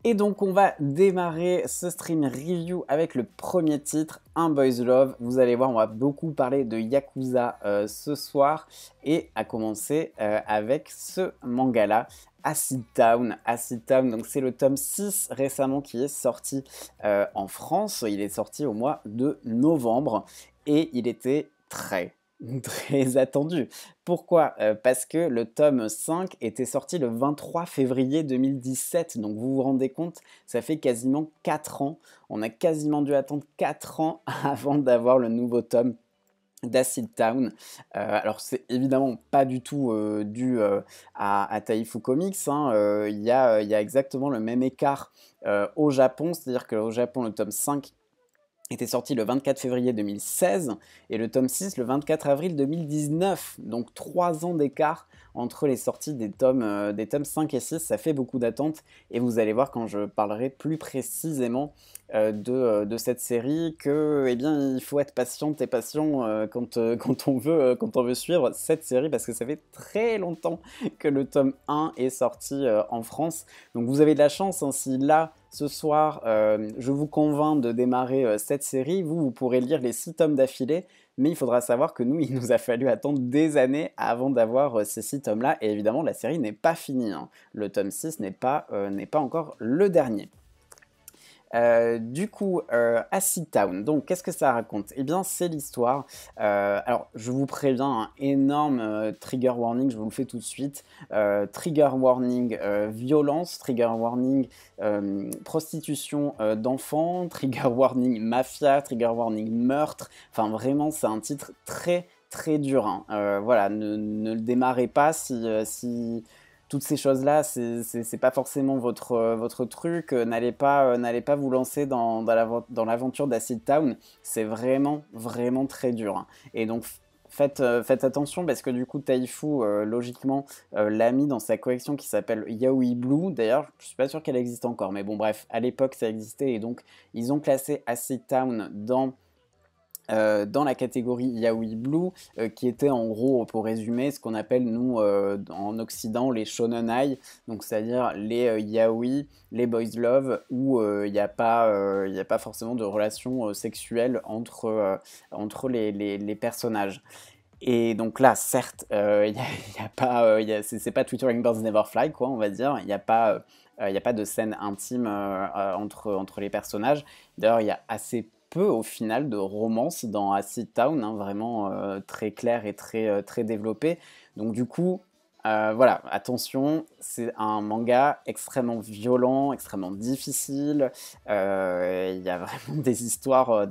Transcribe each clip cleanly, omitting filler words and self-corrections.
Et donc on va démarrer ce stream review avec le premier titre, Un Boys Love. Vous allez voir, on va beaucoup parler de Yakuza ce soir et à commencer avec ce manga-là, Acid Town. Acid Town, donc c'est le tome 6 récemment qui est sorti en France. Il est sorti au mois de novembre et il était très attendu. Pourquoi? Parce que le tome 5 était sorti le 23 février 2017, donc vous vous rendez compte, ça fait quasiment 4 ans. On a quasiment dû attendre 4 ans avant d'avoir le nouveau tome d'Acid Town. Alors c'est évidemment pas du tout dû à Taifu Comics, hein. Il y a exactement le même écart au Japon, c'est-à-dire qu'au Japon le tome 5 était sorti le 24 février 2016 et le tome 6 le 24 avril 2019. Donc 3 ans d'écart entre les sorties des tomes 5 et 6. Ça fait beaucoup d'attentes et vous allez voir quand je parlerai plus précisément de cette série que eh bien, il faut être patiente et patient quand on veut suivre cette série parce que ça fait très longtemps que le tome 1 est sorti en France. Donc vous avez de la chance, hein, si là ce soir, je vous convainc de démarrer cette série. Vous pourrez lire les 6 tomes d'affilée, mais il faudra savoir que nous, il nous a fallu attendre des années avant d'avoir ces 6 tomes-là. Et évidemment, la série n'est pas finie, hein. Le tome 6 n'est pas encore le dernier. Du coup, Acid Town, donc qu'est-ce que ça raconte? Eh bien, c'est l'histoire. Alors, je vous préviens, un énorme trigger warning, je vous le fais tout de suite. Trigger warning violence, trigger warning prostitution d'enfants, trigger warning mafia, trigger warning meurtre. Enfin, vraiment, c'est un titre très dur, hein. Voilà, ne le démarrez pas si toutes ces choses-là, c'est pas forcément votre truc. N'allez pas vous lancer dans l'aventure d'Acid Town. C'est vraiment très dur, hein. Et donc, faites attention parce que du coup, Taifu, logiquement, l'a mis dans sa collection qui s'appelle Yaoi Blue. D'ailleurs, je suis pas sûr qu'elle existe encore, mais bon, bref, à l'époque, ça existait. Et donc, ils ont classé Acid Town dans la catégorie Yaoi Blue, qui était en gros, pour résumer, ce qu'on appelle nous en Occident les shonenai, donc c'est-à-dire les yaoi, les boys love, où il n'y a pas forcément de relation sexuelle entre les personnages. Et donc là, certes, y a pas, c'est pas Twittering Birds Never Fly, quoi, on va dire. Il y a pas de scène intime entre les personnages. D'ailleurs, il y a assez peu, au final, de romance dans Acid Town, hein, vraiment très clair et très développé. Donc du coup, voilà, attention, c'est un manga extrêmement violent, extrêmement difficile. Il y a vraiment des histoires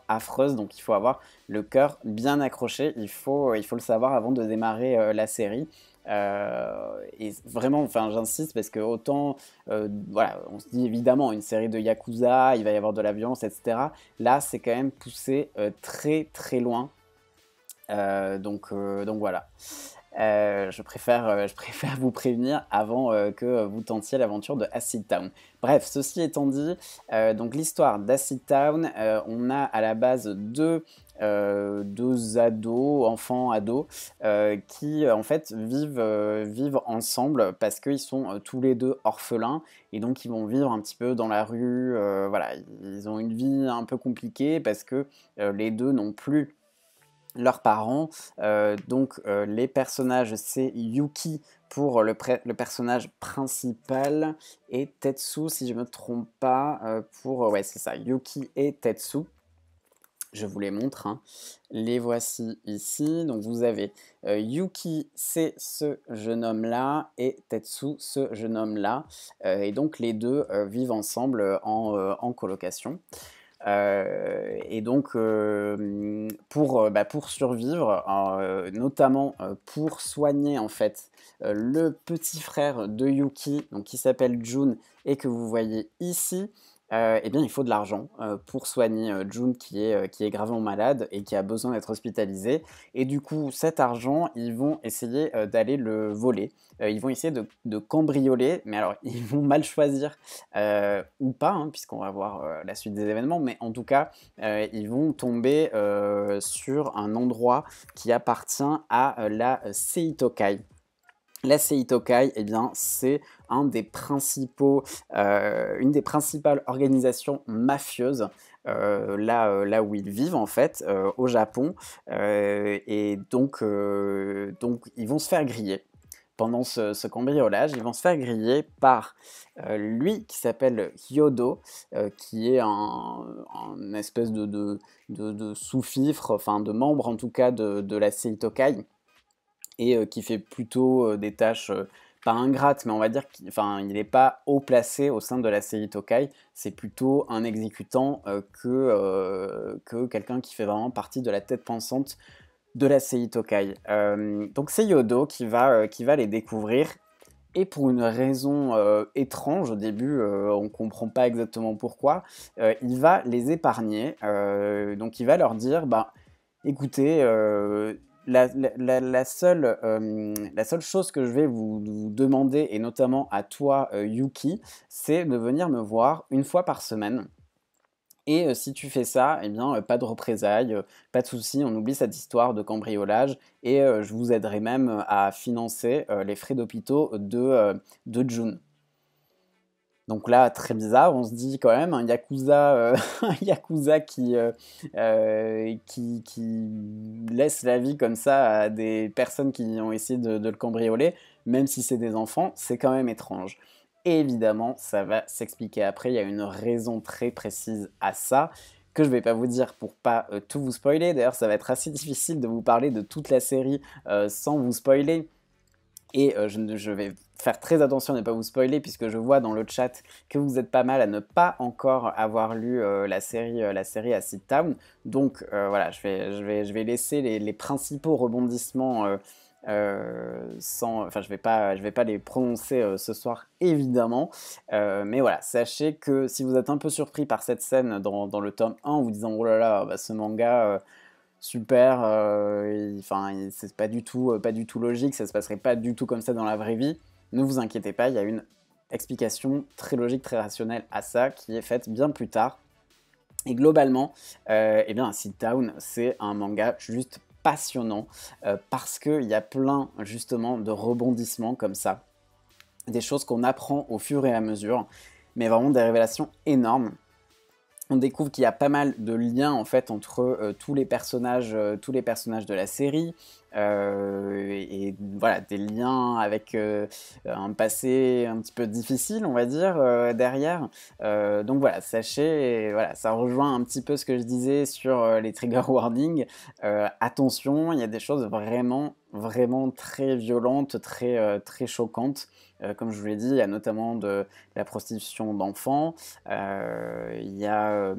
affreuses, donc il faut avoir le cœur bien accroché. Il faut le savoir avant de démarrer la série. Et vraiment, enfin, j'insiste parce que autant, voilà, on se dit évidemment une série de Yakuza, il va y avoir de la violence, etc. Là, c'est quand même poussé très loin. Donc voilà. Je préfère vous prévenir avant que vous tentiez l'aventure de Acid Town. Bref, ceci étant dit, donc l'histoire d'Acid Town, on a à la base deux enfants ados, qui en fait vivent ensemble parce qu'ils sont tous les deux orphelins et donc ils vont vivre un petit peu dans la rue. Voilà, ils ont une vie un peu compliquée parce que les deux n'ont plus leurs parents. Donc les personnages, c'est Yuki pour le personnage principal et Tetsu, si je ne me trompe pas, ouais, c'est ça, Yuki et Tetsu. Je vous les montre, hein. Les voici ici. Donc vous avez Yuki, c'est ce jeune homme-là, et Tetsu, ce jeune homme-là. Et donc les deux vivent ensemble en colocation. Et donc, pour survivre, notamment pour soigner en fait le petit frère de Yuki, donc, qui s'appelle Jun et que vous voyez ici, eh bien, il faut de l'argent pour soigner Jun qui est gravement malade et qui a besoin d'être hospitalisé. Et du coup, cet argent, ils vont essayer d'aller le voler. Ils vont essayer de cambrioler, mais alors ils vont mal choisir ou pas, hein, puisqu'on va voir la suite des événements, mais en tout cas, ils vont tomber sur un endroit qui appartient à la Seitokai. La Seitokai, eh bien, c'est une des principales organisations mafieuses là où ils vivent en fait, au Japon. Et donc, ils vont se faire griller. Pendant ce cambriolage, ils vont se faire griller par lui qui s'appelle Hyodo, qui est un espèce de sous-fifre, enfin de membre en tout cas de la Seitokai, et qui fait plutôt des tâches pas ingrates, mais on va dire qu'il n'est pas haut placé au sein de la série Tokai. C'est plutôt un exécutant que quelqu'un qui fait vraiment partie de la tête pensante de la série Tokai. Donc c'est Yodo qui va les découvrir. Et pour une raison étrange, au début, on ne comprend pas exactement pourquoi, il va les épargner. Donc il va leur dire, bah, écoutez, la seule chose que je vais vous demander, et notamment à toi, Yuki, c'est de venir me voir une fois par semaine. Et si tu fais ça, eh bien, pas de représailles, pas de souci, on oublie cette histoire de cambriolage, et je vous aiderai même à financer les frais d'hôpitaux de Jun. Donc là, très bizarre, on se dit quand même un yakuza, un yakuza qui laisse la vie comme ça à des personnes qui ont essayé de le cambrioler, même si c'est des enfants, c'est quand même étrange. Et évidemment, ça va s'expliquer après, il y a une raison très précise à ça, que je ne vais pas vous dire pour pas tout vous spoiler. D'ailleurs, ça va être assez difficile de vous parler de toute la série sans vous spoiler. Et je vais faire très attention à ne pas vous spoiler, puisque je vois dans le chat que vous êtes pas mal à ne pas encore avoir lu la série Acid Town. Donc voilà, je vais laisser les principaux rebondissements sans... Enfin, je vais pas les prononcer ce soir, évidemment. Mais voilà, sachez que si vous êtes un peu surpris par cette scène dans le tome 1, en vous disant « Oh là là, bah, ce manga... super, c'est pas du tout logique, ça se passerait pas du tout comme ça dans la vraie vie. Ne vous inquiétez pas, il y a une explication très logique, très rationnelle à ça qui est faite bien plus tard. Et globalement, eh bien, Acid Town, c'est un manga juste passionnant parce qu'il y a plein justement de rebondissements comme ça, des choses qu'on apprend au fur et à mesure, mais vraiment des révélations énormes. On découvre qu'il y a pas mal de liens en fait entre tous les personnages de la série, et voilà, des liens avec un passé un petit peu difficile, on va dire, derrière. Donc voilà, sachez, et voilà, ça rejoint un petit peu ce que je disais sur les trigger warnings. Attention, il y a des choses vraiment très violentes, très choquantes. Comme je vous l'ai dit, il y a notamment de la prostitution d'enfants. Il y a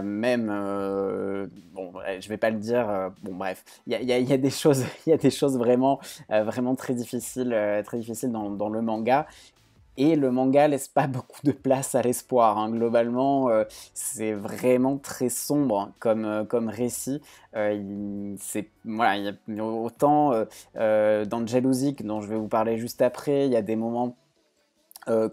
même, bon, je vais pas le dire, bon bref, il y a des choses, il y a des choses vraiment très difficiles dans le manga. Et le manga laisse pas beaucoup de place à l'espoir, hein. Globalement, c'est vraiment très sombre comme récit. Voilà, il y a autant dans Jalousique, dont je vais vous parler juste après, il y a des moments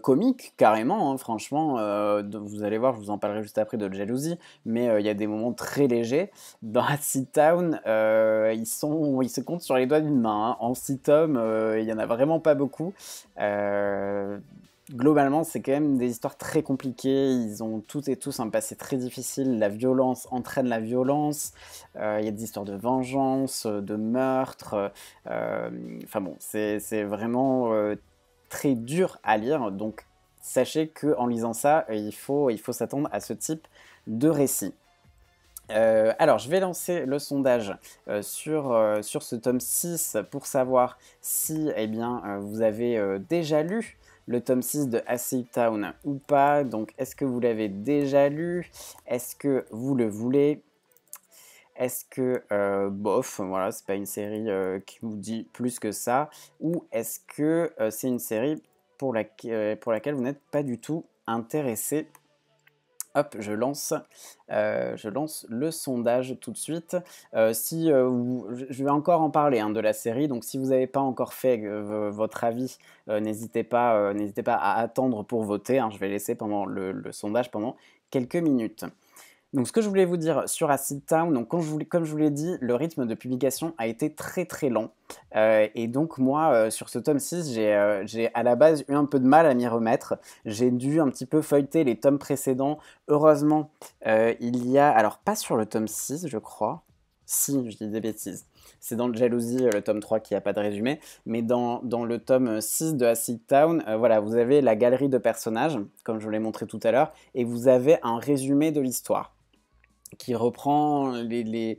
comique carrément, hein, franchement, vous allez voir, je vous en parlerai juste après de Jalousie, mais il y a des moments très légers. Dans Acid Town, ils se comptent sur les doigts d'une main, hein. En 6 tomes, il y en a vraiment pas beaucoup. Globalement, c'est quand même des histoires très compliquées, ils ont toutes et tous un passé très difficile, la violence entraîne la violence, il y a des histoires de vengeance, de meurtre, enfin bon, c'est vraiment très dur à lire, donc sachez qu'en lisant ça, il faut s'attendre à ce type de récit. Alors, je vais lancer le sondage sur ce tome 6 pour savoir si eh bien, vous avez déjà lu le tome 6 de Acid Town ou pas. Donc, est-ce que vous l'avez déjà lu? Est-ce que vous le voulez? Est-ce que, bof, voilà, c'est pas une série qui vous dit plus que ça? Ou est-ce que c'est une série pour laquelle vous n'êtes pas du tout intéressé? Hop, je lance le sondage tout de suite. Je vais encore en parler hein, de la série, donc si vous n'avez pas encore fait votre avis, n'hésitez pas à attendre pour voter, hein. Je vais laisser pendant le sondage pendant quelques minutes. Donc ce que je voulais vous dire sur Acid Town, donc comme je vous l'ai dit, le rythme de publication a été très, très lent. Et donc moi, sur ce tome 6, j'ai à la base eu un peu de mal à m'y remettre. J'ai dû un petit peu feuilleter les tomes précédents. Heureusement, il y a alors pas sur le tome 6, je crois. Si, je dis des bêtises. C'est dans le Jalousie, le tome 3 qui a pas de résumé, mais dans le tome 6 de Acid Town, voilà, vous avez la galerie de personnages, comme je vous l'ai montré tout à l'heure, et vous avez un résumé de l'histoire qui reprend les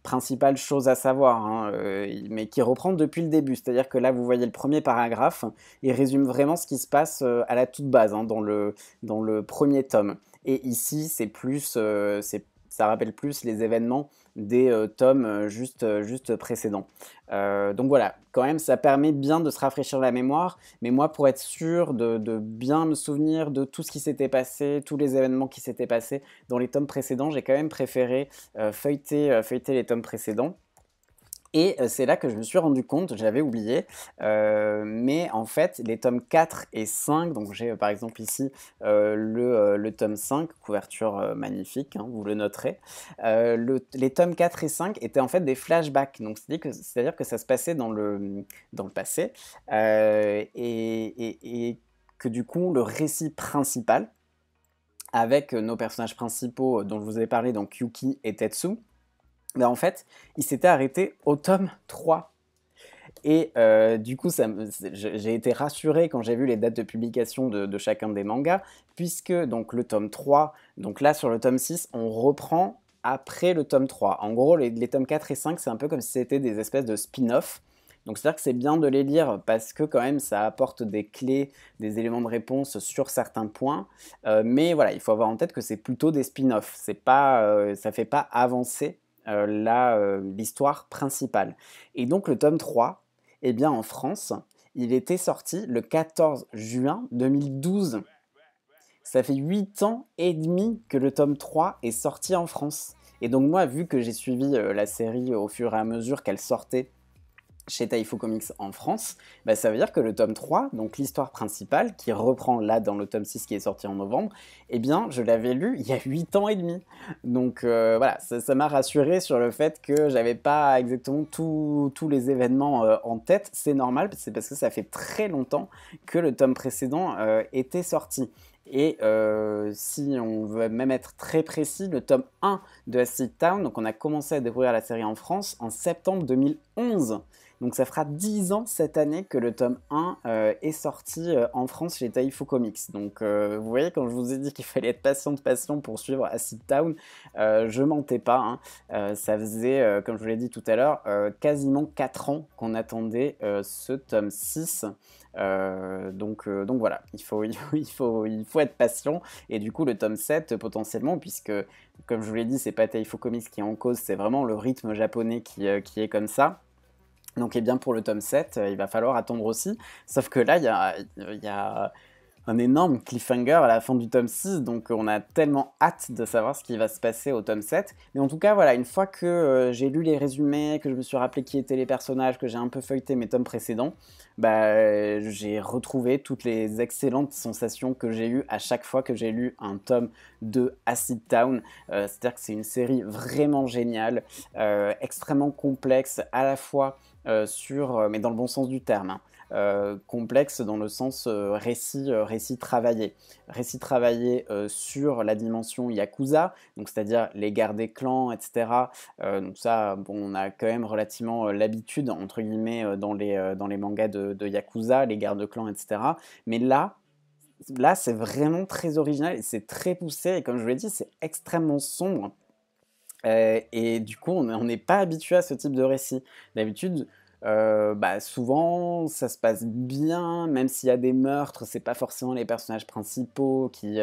principales choses à savoir, hein, mais qui reprend depuis le début. C'est-à-dire que là, vous voyez le premier paragraphe, il résume vraiment ce qui se passe à la toute base, hein, dans le premier tome. Et ici, c'est plus, ça rappelle plus les événements des tomes juste précédents. Donc voilà, quand même, ça permet bien de se rafraîchir la mémoire, mais moi, pour être sûr de bien me souvenir de tout ce qui s'était passé, tous les événements qui s'étaient passés dans les tomes précédents, j'ai quand même préféré feuilleter les tomes précédents. Et c'est là que je me suis rendu compte, j'avais oublié, mais en fait, les tomes 4 et 5, donc j'ai par exemple ici le tome 5, couverture magnifique, hein, vous le noterez. Les tomes 4 et 5 étaient en fait des flashbacks, donc c'est-à-dire que ça se passait dans le passé, et que du coup, le récit principal, avec nos personnages principaux dont je vous ai parlé, donc Yuki et Tetsu, ben en fait, il s'était arrêté au tome 3. Et du coup, j'ai été rassuré quand j'ai vu les dates de publication de chacun des mangas, puisque donc le tome 3, donc là sur le tome 6, on reprend après le tome 3. En gros, les tomes 4 et 5, c'est un peu comme si c'était des espèces de spin-off. Donc c'est-à-dire que c'est bien de les lire parce que quand même ça apporte des clés, des éléments de réponse sur certains points. Mais voilà, il faut avoir en tête que c'est plutôt des spin-offs. C'est pas, ça fait pas avancer l'histoire principale. Et donc le tome 3, eh bien en France, il était sorti le 14 juin 2012. Ça fait 8 ans et demi que le tome 3 est sorti en France. Et donc moi, vu que j'ai suivi la série au fur et à mesure qu'elle sortait chez Taifu Comics en France, bah, ça veut dire que le tome 3, donc l'histoire principale, qui reprend là dans le tome 6 qui est sorti en novembre, eh bien, je l'avais lu il y a 8 ans et demi. Donc voilà, ça m'a rassuré sur le fait que j'avais pas exactement tous les événements en tête. C'est normal, c'est parce que ça fait très longtemps que le tome précédent était sorti. Et si on veut même être très précis, le tome 1 de Acid Town, donc on a commencé à découvrir la série en France en septembre 2011. Donc ça fera 10 ans cette année que le tome 1 est sorti en France chez Taifu Comics. Donc vous voyez, quand je vous ai dit qu'il fallait être patient pour suivre Acid Town, je mentais pas, hein. Ça faisait, comme je vous l'ai dit tout à l'heure, quasiment 4 ans qu'on attendait ce tome 6. Donc voilà, il faut être patient. Et du coup, le tome 7, potentiellement, puisque, comme je vous l'ai dit, c'est pas Taifu Comics qui est en cause, c'est vraiment le rythme japonais qui est comme ça. Donc, eh bien, pour le tome 7, il va falloir attendre aussi. Sauf que là, il y a un énorme cliffhanger à la fin du tome 6, donc on a tellement hâte de savoir ce qui va se passer au tome 7. Mais en tout cas, voilà, une fois que j'ai lu les résumés, que je me suis rappelé qui étaient les personnages, que j'ai un peu feuilleté mes tomes précédents, bah, j'ai retrouvé toutes les excellentes sensations que j'ai eues à chaque fois que j'ai lu un tome de Acid Town. C'est-à-dire que c'est une série vraiment géniale, extrêmement complexe, à la fois mais dans le bon sens du terme, hein. Complexe dans le sens récit travaillé. Récit travaillé sur la dimension Yakuza, donc c'est-à-dire les guerres des clans, etc. Donc ça, bon, on a quand même relativement l'habitude, entre guillemets, dans les mangas de Yakuza, les guerres de clans, etc. Mais là, c'est vraiment très original et c'est très poussé. Et comme je vous l'ai dit, c'est extrêmement sombre. Et du coup, on n'est pas habitué à ce type de récit. D'habitude, bah, souvent, ça se passe bien, même s'il y a des meurtres, c'est pas forcément les personnages principaux qui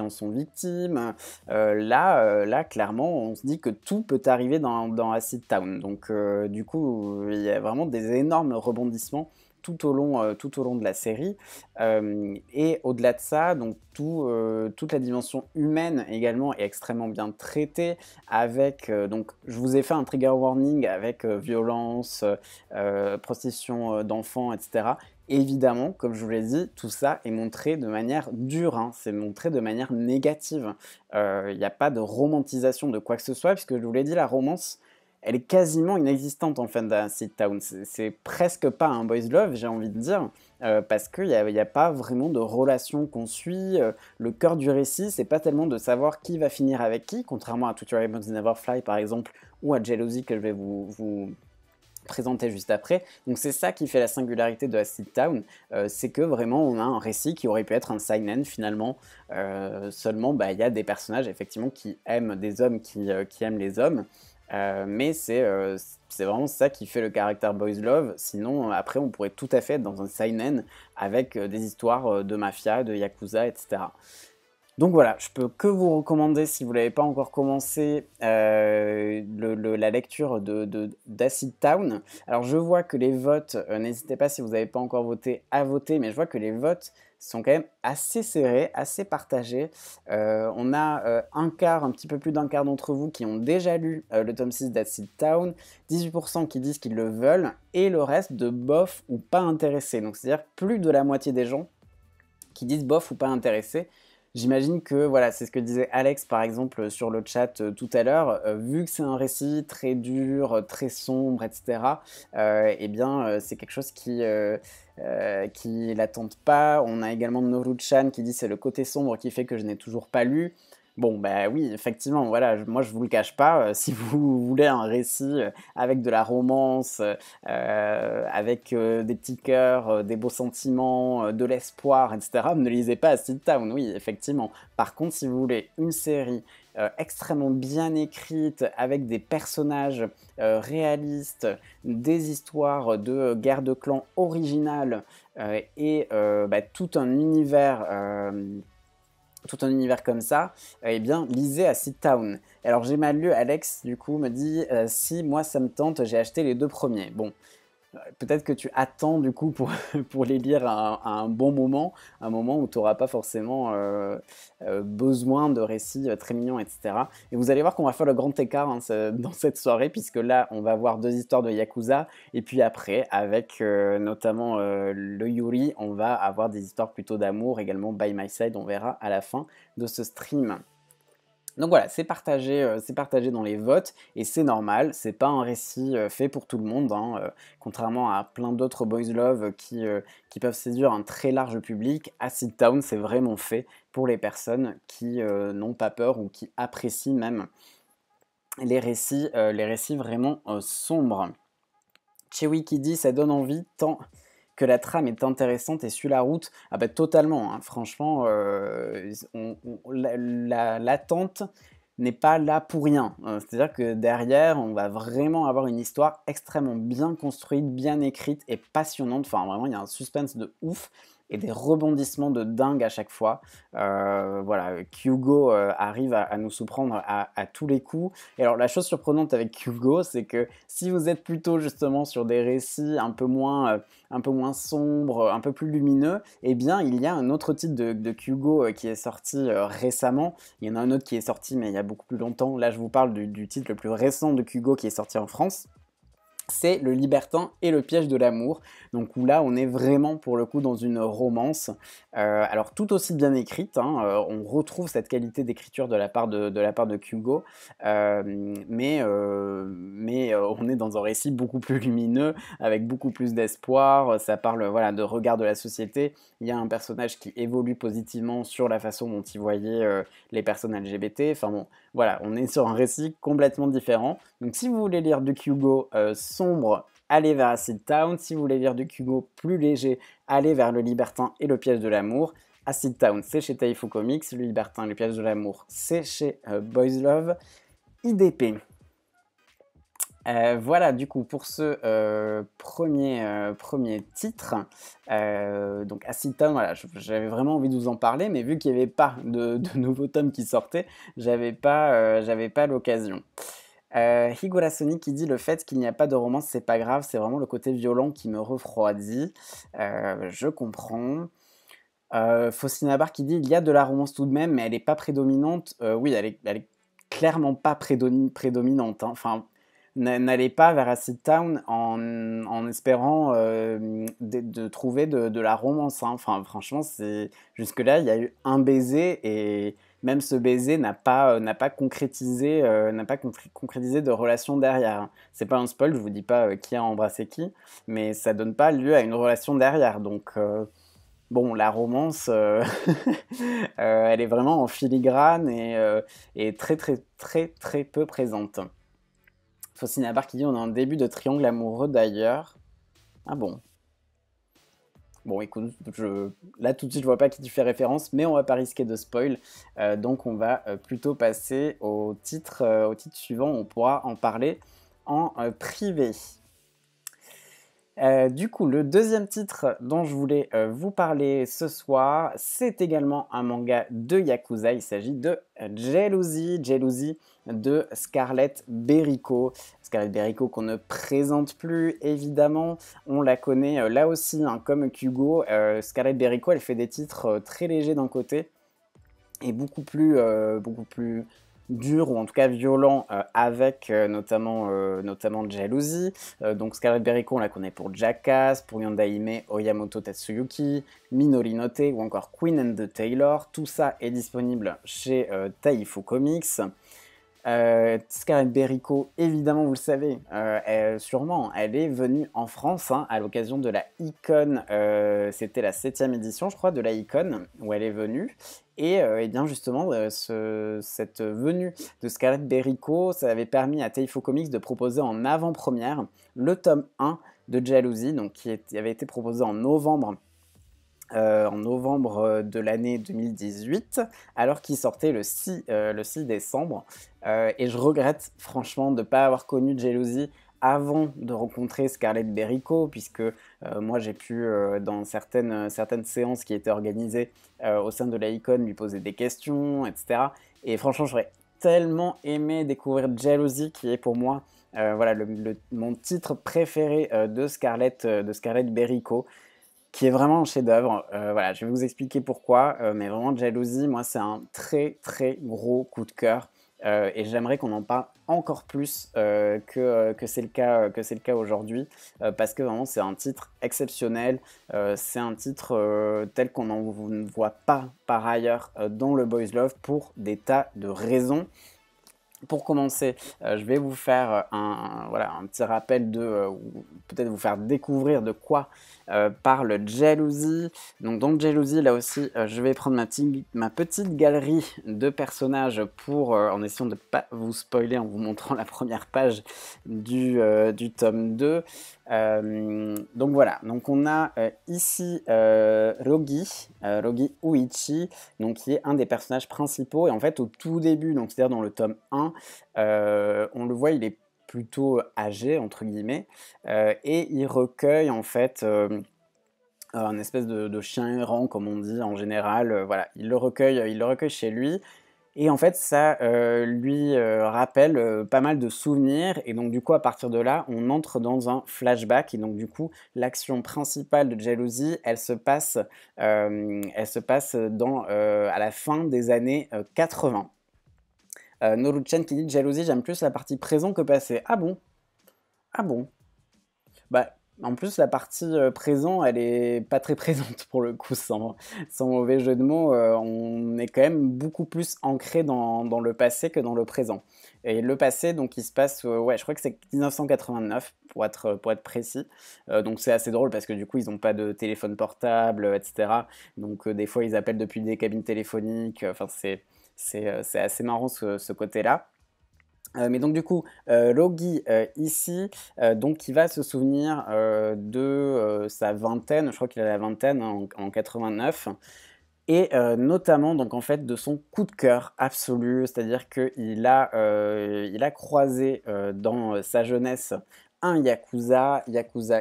en sont victimes. Là, clairement, on se dit que tout peut arriver dans Acid Town. Donc, du coup, il y a vraiment des énormes rebondissements tout au long de la série. Et au-delà de ça, donc toute la dimension humaine également est extrêmement bien traitée avec, donc je vous ai fait un trigger warning avec violence, prostitution d'enfants, etc. Évidemment, comme je vous l'ai dit, tout ça est montré de manière dure, hein, c'est montré de manière négative. Il n'y a pas de romantisation de quoi que ce soit, puisque je vous l'ai dit, la romance, elle est quasiment inexistante en fait dans Acid Town. C'est presque pas un boys love, j'ai envie de dire, parce qu'il y a pas vraiment de relation qu'on suit. Le cœur du récit, c'est pas tellement de savoir qui va finir avec qui, contrairement à To Your Emotions Never Fly par exemple, ou à Jealousy que je vais vous présenter juste après. Donc c'est ça qui fait la singularité de Acid Town, c'est que vraiment on a un récit qui aurait pu être un seinen finalement, seulement bah, y a des personnages effectivement qui aiment des hommes qui aiment les hommes, mais c'est vraiment ça qui fait le caractère boys love. Sinon après on pourrait tout à fait être dans un seinen avec des histoires de mafia, de yakuza, etc. Donc voilà, je peux que vous recommander, si vous ne l'avez pas encore commencé, la lecture d'Acid Town. Alors je vois que les votes, n'hésitez pas si vous n'avez pas encore voté à voter, mais je vois que les votes sont quand même assez serrés, assez partagés. On a un petit peu plus d'un quart d'entre vous qui ont déjà lu le tome 6 d'Acid Town, 18% qui disent qu'ils le veulent, et le reste de bof ou pas intéressés. Donc c'est-à-dire plus de la moitié des gens qui disent bof ou pas intéressés. J'imagine que voilà, c'est ce que disait Alex par exemple sur le chat tout à l'heure, vu que c'est un récit très dur, très sombre, etc., eh bien c'est quelque chose qui la tente pas. On a également Noru-chan qui dit c'est le côté sombre qui fait que je n'ai toujours pas lu. Bon, bah oui, effectivement, voilà, moi je vous le cache pas, si vous voulez un récit avec de la romance, avec des petits cœurs, des beaux sentiments, de l'espoir, etc., ne lisez pas Acid Town, oui, effectivement. Par contre, si vous voulez une série extrêmement bien écrite, avec des personnages réalistes, des histoires de guerre de clans originales, et bah, tout un univers comme ça, eh bien, lisez Acid Town. Alors, j'ai mal lu, Alex, du coup, me dit si moi ça me tente, j'ai acheté les 2 premiers. Bon, peut-être que tu attends du coup pour, pour les lire à un bon moment, un moment où tu n'auras pas forcément besoin de récits très mignons, etc. Et vous allez voir qu'on va faire le grand écart hein, dans cette soirée, puisque là, on va voir 2 histoires de Yakuza, et puis après, avec notamment le Yuri, on va avoir des histoires plutôt d'amour, également By My Side, on verra à la fin de ce stream. Donc voilà, c'est partagé dans les votes et c'est normal, c'est pas un récit fait pour tout le monde, hein, contrairement à plein d'autres boys love qui peuvent séduire un très large public. Acid Town, c'est vraiment fait pour les personnes qui n'ont pas peur ou qui apprécient même les récits vraiment sombres. Chewy qui dit ça donne envie tant que la trame est intéressante et suit la route. Ah bah totalement, hein. Franchement, l'attente n'est pas là pour rien. C'est-à-dire que derrière, on va vraiment avoir une histoire extrêmement bien construite, bien écrite et passionnante. Enfin, vraiment, il y a un suspense de ouf et des rebondissements de dingue à chaque fois. Voilà, Kyugo arrive à nous surprendre à tous les coups. Et alors, la chose surprenante avec Kyugo, c'est que si vous êtes plutôt justement sur des récits un peu moins sombres, un peu plus lumineux, eh bien, il y a un autre titre de Kyugo qui est sorti récemment. Il y en a un autre qui est sorti, mais il y a beaucoup plus longtemps. Là, je vous parle du titre le plus récent de Kyugo qui est sorti en France. C'est Le Libertin et le piège de l'amour, donc où là on est vraiment pour le coup dans une romance, alors tout aussi bien écrite, hein, on retrouve cette qualité d'écriture de la part de Kyugo, mais on est dans un récit beaucoup plus lumineux, avec beaucoup plus d'espoir, ça parle voilà, de regard de la société, il y a un personnage qui évolue positivement sur la façon dont il voyait les personnes LGBT, enfin bon, voilà, on est sur un récit complètement différent. Donc si vous voulez lire du Kyugo sombre, allez vers Acid Town. Si vous voulez lire du Kyugo plus léger, allez vers Le Libertin et le piège de l'amour. Acid Town, c'est chez Taifu Comics. Le Libertin et le piège de l'amour, c'est chez Boys Love IDP. Voilà, du coup, pour ce premier titre, donc Acid Town, voilà, j'avais vraiment envie de vous en parler, mais vu qu'il n'y avait pas de nouveaux tomes qui sortaient, j'avais pas l'occasion. Higura Sonic qui dit le fait qu'il n'y a pas de romance, c'est pas grave, c'est vraiment le côté violent qui me refroidit. Je comprends. Faustinabar qui dit il y a de la romance tout de même, mais elle n'est pas prédominante. Oui, elle est clairement pas prédominante. Hein. Enfin, n'allez pas vers Acid Town en espérant de trouver de la romance, hein. Enfin, franchement, jusque-là, il y a eu un baiser et même ce baiser n'a pas concrétisé, concrétisé de relation derrière. C'est pas un spoil, je vous dis pas qui a embrassé qui, mais ça donne pas lieu à une relation derrière. Donc, bon, la romance, elle est vraiment en filigrane et très, très, très, très peu présente. Faucine Abar qui dit on a un début de triangle amoureux d'ailleurs. Ah bon. Bon, écoute, là tout de suite je vois pas qui tu fais référence, mais on va pas risquer de spoil, donc on va plutôt passer au titre suivant. On pourra en parler en privé. Du coup, le deuxième titre dont je voulais vous parler ce soir, c'est également un manga de Yakuza. Il s'agit de Jealousy de Scarlett Berrico. Scarlett Berrico qu'on ne présente plus, évidemment. On la connaît là aussi, hein, comme Kugo. Scarlett Berrico, elle fait des titres très légers d'un côté et beaucoup plus dur ou en tout cas violent avec notamment Jealousy. Donc Scarlett Berrico, on la connaît pour Jackass, pour Yandahime Oyamoto Tatsuyuki, Minori Note ou encore Queen and the Tailor. Tout ça est disponible chez Taifu Comics. Scarlett Berrico, évidemment, vous le savez, sûrement, elle est venue en France hein, à l'occasion de la Icon, c'était la 7e édition, je crois, de la Icon, où elle est venue. Et bien justement, cette venue de Scarlett Berrico, ça avait permis à Taifu Comics de proposer en avant-première le tome 1 de Jealousy, donc qui avait été proposé en novembre de l'année 2018, alors qu'il sortait le 6 décembre. Et je regrette franchement de ne pas avoir connu Jealousy avant de rencontrer Scarlett Berrico, puisque moi j'ai pu, dans certaines séances qui étaient organisées au sein de la Icon, lui poser des questions, etc. Et franchement, j'aurais tellement aimé découvrir Jealousy, qui est pour moi voilà, mon titre préféré de Scarlett Berrico, qui est vraiment un chef-d'œuvre. Voilà, je vais vous expliquer pourquoi, mais vraiment Jealousy, moi c'est un très très gros coup de cœur et j'aimerais qu'on en parle encore plus que c'est le cas aujourd'hui, parce que vraiment c'est un titre exceptionnel, c'est un titre tel qu'on n'en voit pas par ailleurs dans le Boys Love pour des tas de raisons. Pour commencer, je vais vous faire un petit rappel ou peut-être vous faire découvrir de quoi parle Jealousy. Donc dans Jealousy, là aussi, je vais prendre ma petite galerie de personnages en essayant de ne pas vous spoiler en vous montrant la première page du tome 2. Donc voilà, donc on a ici Rogi Uichi, donc qui est un des personnages principaux, et en fait au tout début, donc c'est-à-dire dans le tome 1, on le voit, il est plutôt âgé entre guillemets, et il recueille en fait un espèce de chien errant comme on dit en général, voilà, il le recueille chez lui. Et en fait, ça lui rappelle pas mal de souvenirs. Et donc, du coup, à partir de là, on entre dans un flashback. Et donc, du coup, l'action principale de Jealousy, elle se passe à la fin des années 80. Noruchen qui dit Jealousy, j'aime plus la partie présent que passé. Ah bon? Ah bon? Bah, en plus, la partie présent, elle est pas très présente pour le coup, sans mauvais jeu de mots. On est quand même beaucoup plus ancré dans le passé que dans le présent. Et le passé, donc, il se passe, ouais, je crois que c'est 1989, pour être précis. Donc, c'est assez drôle parce que du coup, ils n'ont pas de téléphone portable, etc. Donc, des fois, ils appellent depuis des cabines téléphoniques. Enfin, c'est assez marrant ce côté-là. Mais donc du coup, Logi ici, donc il va se souvenir de sa vingtaine, je crois qu'il a la vingtaine hein, en 89, et notamment donc en fait de son coup de cœur absolu, c'est-à-dire qu'il a croisé dans sa jeunesse un Yakuza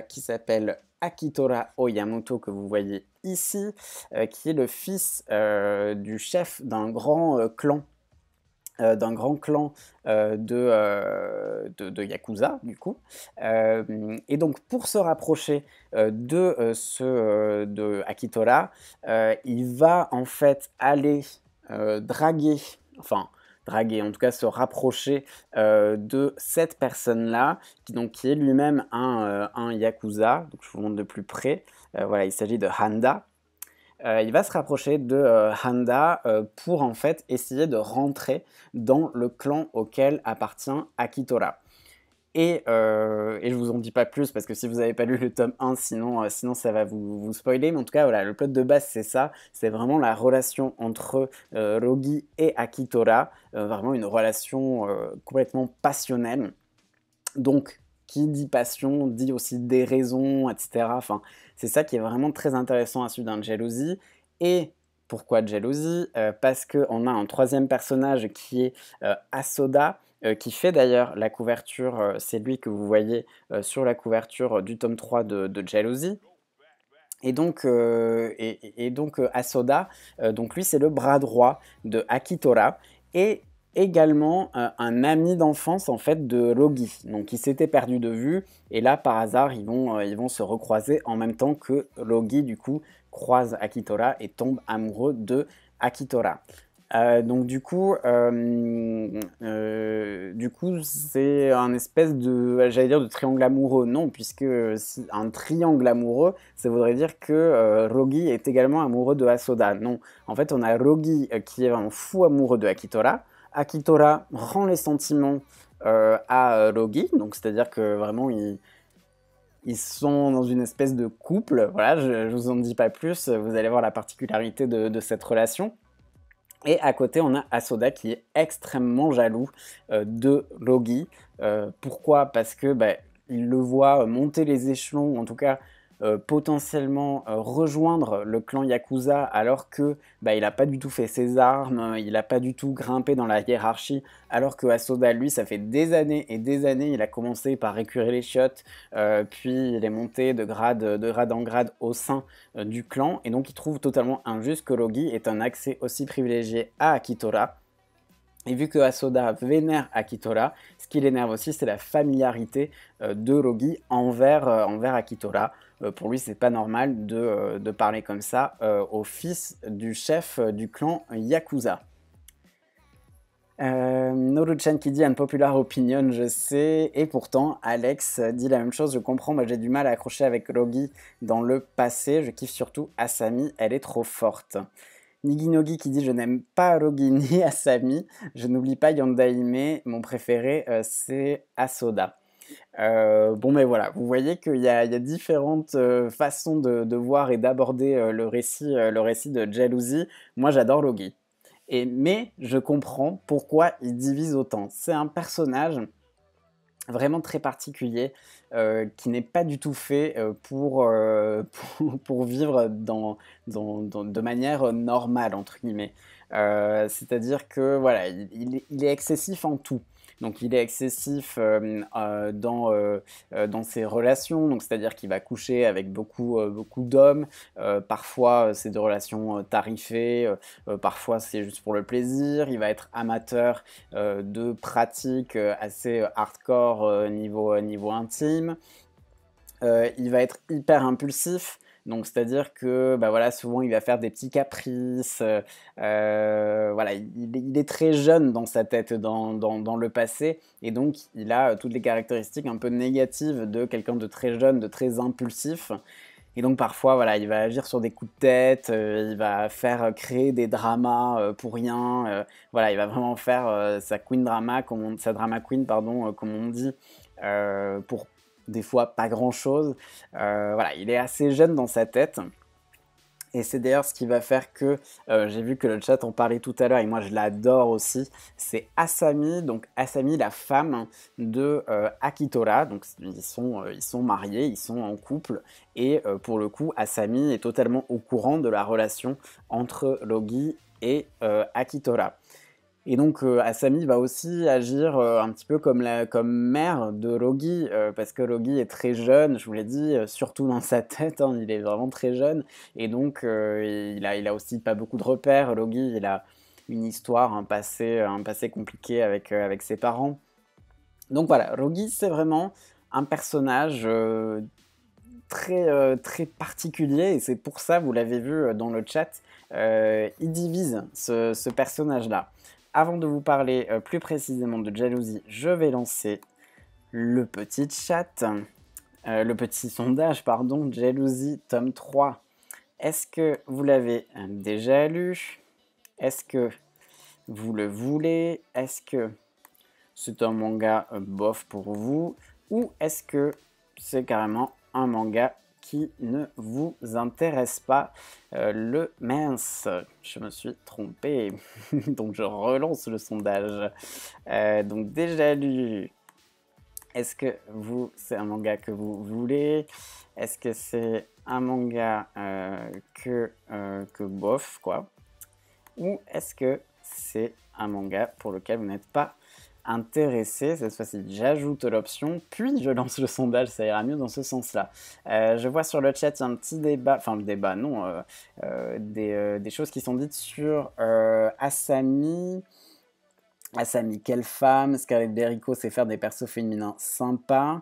qui s'appelle Akitora Oyamoto, que vous voyez ici, qui est le fils du chef d'un grand clan de Yakuza, du coup. Et donc, pour se rapprocher de Akitora, il va en fait aller draguer, enfin, draguer, en tout cas se rapprocher de cette personne-là, qui est lui-même un Yakuza. Donc je vous montre de plus près. Voilà, il s'agit de Handa. Il va se rapprocher de Handa pour en fait essayer de rentrer dans le clan auquel appartient Akitora. Et je vous en dis pas plus parce que si vous n'avez pas lu le tome 1, sinon ça va vous spoiler. Mais en tout cas, voilà, le plot de base c'est ça. C'est vraiment la relation entre Rogi et Akitora. Vraiment une relation complètement passionnelle. Donc, qui dit passion dit aussi des raisons, etc. Enfin, c'est ça qui est vraiment très intéressant à suivre dans Jalousie. Et pourquoi Jalousie Parce qu'on a un troisième personnage qui est Asoda, qui fait d'ailleurs la couverture, c'est lui que vous voyez sur la couverture du tome 3 de Jalousie. Et donc, Asoda, donc lui c'est le bras droit de Akitora et également un ami d'enfance en fait de Logi, donc ils s'étaient perdus de vue et là par hasard ils vont se recroiser en même temps que Logi du coup croise Akitora et tombe amoureux de Akitora. Donc du coup, c'est un espèce de, j'allais dire de triangle amoureux, non, puisque si, un triangle amoureux, ça voudrait dire que Rogi est également amoureux de Asoda. Non, en fait, on a Rogi qui est vraiment fou amoureux de Akitora. Akitora rend les sentiments à Rogi, donc c'est-à-dire que vraiment ils sont dans une espèce de couple. Voilà, je vous en dis pas plus, vous allez voir la particularité de cette relation. Et à côté, on a Asoda qui est extrêmement jaloux de Logi. Pourquoi? Parce que il le voit monter les échelons, en tout cas potentiellement rejoindre le clan Yakuza alors que il n'a pas du tout fait ses armes, il n'a pas du tout grimpé dans la hiérarchie, alors que Asoda, lui, ça fait des années et des années, il a commencé par récurer les chiottes, puis il est monté de grade en grade au sein du clan, et donc il trouve totalement injuste que Logi ait un accès aussi privilégié à Akitora. Et vu que Asoda vénère Akitora, ce qui l'énerve aussi, c'est la familiarité de Rogi envers Akitora. Pour lui, c'est pas normal de parler comme ça au fils du chef du clan Yakuza. Noru-chan qui dit unpopular opinion, je sais, et pourtant Alex dit la même chose, je comprends, moi j'ai du mal à accrocher avec Rogi dans le passé, je kiffe surtout Asami, elle est trop forte. Niginogi qui dit je n'aime pas Rogi ni Asami, je n'oublie pas Yondaime, mon préféré c'est Asoda. Bon mais voilà, vous voyez qu'il y a différentes façons de voir et d'aborder le récit de Jalousie. Moi j'adore Rogi. Mais je comprends pourquoi il divise autant. C'est un personnage vraiment très particulier qui n'est pas du tout fait pour vivre de manière normale, entre guillemets. C'est-à-dire que voilà, il est excessif en tout. Donc il est excessif dans ses relations, donc c'est-à-dire qu'il va coucher avec beaucoup d'hommes. Parfois c'est des relations tarifées, parfois c'est juste pour le plaisir. Il va être amateur de pratiques assez hardcore niveau intime. Il va être hyper impulsif. Donc c'est-à-dire que voilà, souvent il va faire des petits caprices, voilà, il est très jeune dans sa tête, dans le passé, et donc il a toutes les caractéristiques un peu négatives de quelqu'un de très jeune, de très impulsif. Et donc parfois, voilà, il va agir sur des coups de tête, il va faire créer des dramas pour rien. Voilà, il va vraiment faire sa sa drama queen, pardon, comme on dit, pour des fois pas grand-chose. Voilà, il est assez jeune dans sa tête. Et c'est d'ailleurs ce qui va faire que, j'ai vu que le chat en parlait tout à l'heure, et moi je l'adore aussi, c'est Asami, donc Asami, la femme de Akitora, donc ils sont mariés, ils sont en couple, et pour le coup, Asami est totalement au courant de la relation entre Logi et Akitora. Et donc Asami va aussi agir un petit peu comme mère de Logi, parce que Logi est très jeune, je vous l'ai dit, surtout dans sa tête, hein, il est vraiment très jeune, et donc il a aussi pas beaucoup de repères. Logi, il a une histoire, un passé compliqué avec ses parents. Donc voilà, Logi, c'est vraiment un personnage très particulier, et c'est pour ça, vous l'avez vu dans le chat, il divise ce personnage-là. avant de vous parler plus précisément de Jalousie, je vais lancer le petit chat, le petit sondage, pardon, Jalousie, tome 3. Est-ce que vous l'avez déjà lu? Est-ce que vous le voulez? Est-ce que c'est un manga bof pour vous? Ou est-ce que c'est carrément un manga qui ne vous intéresse pas? Le mince, je me suis trompé. Donc je relance le sondage. Donc déjà lu. Est-ce que c'est un manga que vous voulez? Est-ce que c'est un manga que bof, quoi? Ou est-ce que c'est un manga pour lequel vous n'êtes pas intéressé? Cette fois-ci, j'ajoute l'option, puis je lance le sondage, ça ira mieux dans ce sens-là. Je vois sur le chat, il y a un petit débat, enfin le débat, non, des choses qui sont dites sur Asami. Asami, quelle femme? Scarlett Berrico sait faire des persos féminins sympas.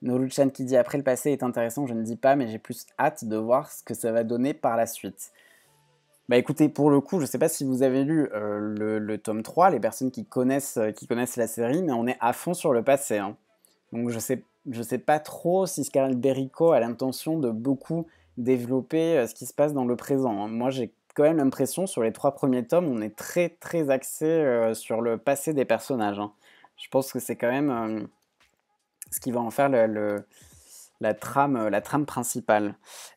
Noluchan qui dit après le passé est intéressant, je ne dis pas, mais j'ai plus hâte de voir ce que ça va donner par la suite. Bah écoutez, pour le coup, je ne sais pas si vous avez lu le tome 3, les personnes qui connaissent la série, mais on est à fond sur le passé. Hein. Donc je sais pas trop si Scarlett Berrico a l'intention de beaucoup développer ce qui se passe dans le présent. Hein. Moi, j'ai quand même l'impression, sur les 3 premiers tomes, on est très très axé sur le passé des personnages. Hein. Je pense que c'est quand même ce qui va en faire la trame principale.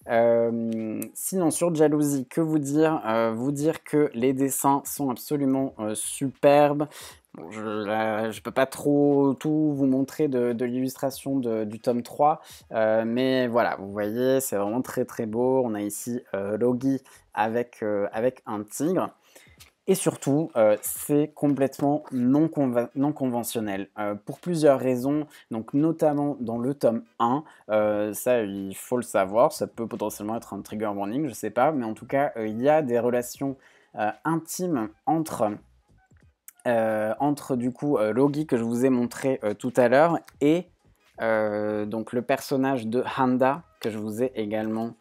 Sinon, sur Jalousie, que vous dire? Vous dire que les dessins sont absolument superbes. Bon, je peux pas trop tout vous montrer de l'illustration du tome 3, mais voilà, vous voyez, c'est vraiment très très beau. On a ici Logi avec un tigre. Et surtout, c'est complètement non conventionnel, pour plusieurs raisons, donc notamment dans le tome 1, ça il faut le savoir, ça peut potentiellement être un trigger warning, je sais pas, mais en tout cas, il y a des relations intimes entre du coup Logi que je vous ai montré tout à l'heure et donc le personnage de Handa que je vous ai également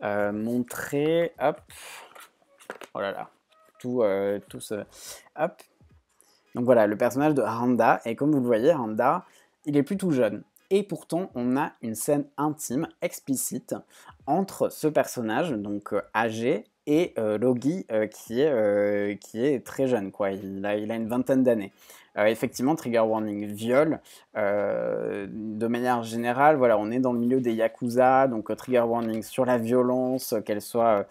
montré. Hop, oh là là. Tout ce... Hop. Donc voilà, le personnage de Handa, et comme vous le voyez, Handa, il est plutôt jeune. Et pourtant, on a une scène intime, explicite, entre ce personnage, donc âgé, et Logi, qui est très jeune, quoi. Il a une vingtaine d'années. Effectivement, trigger warning, viol. De manière générale, voilà, on est dans le milieu des Yakuza, donc trigger warning sur la violence, qu'elle soit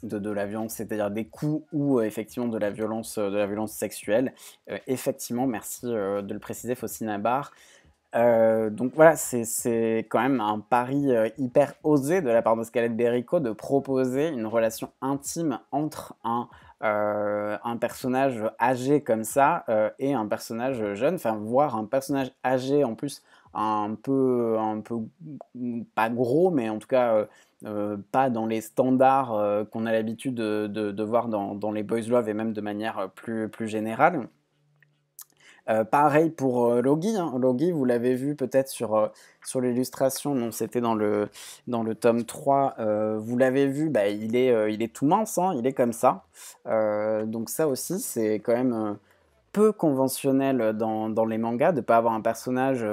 de la violence, c'est-à-dire des coups ou effectivement de la violence sexuelle. Effectivement, merci de le préciser, Faucine Abar. Donc voilà, c'est quand même un pari hyper osé de la part de Scarlett Berrico de proposer une relation intime entre un personnage âgé comme ça et un personnage jeune, enfin voire un personnage âgé en plus un peu pas gros, mais en tout cas pas dans les standards qu'on a l'habitude de voir dans les boys love et même de manière plus générale. Pareil pour Logi. Hein. Logi, vous l'avez vu peut-être sur l'illustration, non, c'était dans le tome 3. Vous l'avez vu, bah, il est tout mince, hein, il est comme ça. Donc ça aussi, c'est quand même peu conventionnel dans les mangas, de ne pas avoir un personnage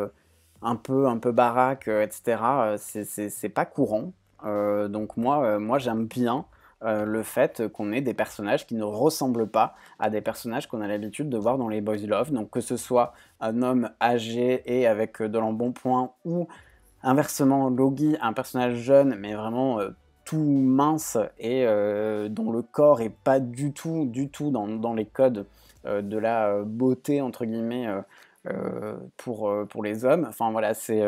un peu baraque, etc. C'est pas courant. Donc moi j'aime bien le fait qu'on ait des personnages qui ne ressemblent pas à des personnages qu'on a l'habitude de voir dans les boys love, donc que ce soit un homme âgé et avec de l'embonpoint, ou inversement Logi, un personnage jeune mais vraiment tout mince et dont le corps est pas du tout dans les codes de la beauté entre guillemets pour les hommes. Enfin voilà, c'est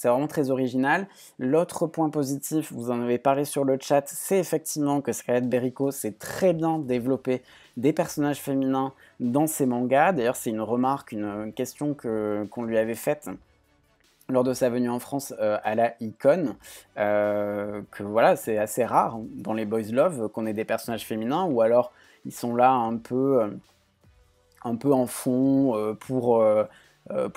vraiment très original. L'autre point positif, vous en avez parlé sur le chat, c'est effectivement que Scarlett Berrico sait très bien développer des personnages féminins dans ses mangas. D'ailleurs, c'est une remarque, une question qu'on lui avait faite lors de sa venue en France à la Icon, que voilà, c'est assez rare dans les boys love qu'on ait des personnages féminins, ou alors ils sont là un peu en fond pour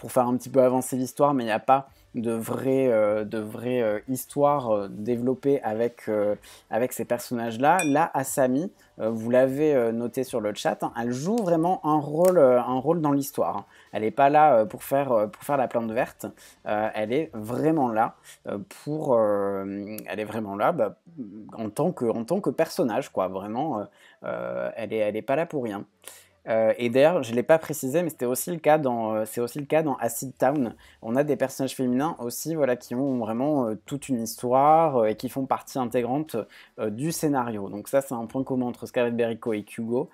faire un petit peu avancer l'histoire, mais il n'y a pas vraies histoires développées avec ces personnages-là. Là, Asami, vous l'avez noté sur le chat, hein, elle joue vraiment un rôle dans l'histoire, hein. Elle n'est pas là pour faire la plante verte, elle est vraiment là elle est vraiment là en tant que personnage, quoi. Vraiment, elle est pas là pour rien. Et d'ailleurs, je ne l'ai pas précisé, mais c'est aussi le cas dans Acid Town. On a des personnages féminins aussi, voilà, qui ont vraiment toute une histoire et qui font partie intégrante du scénario. Donc ça, c'est un point commun entre Scarlett Berico et Kyugo,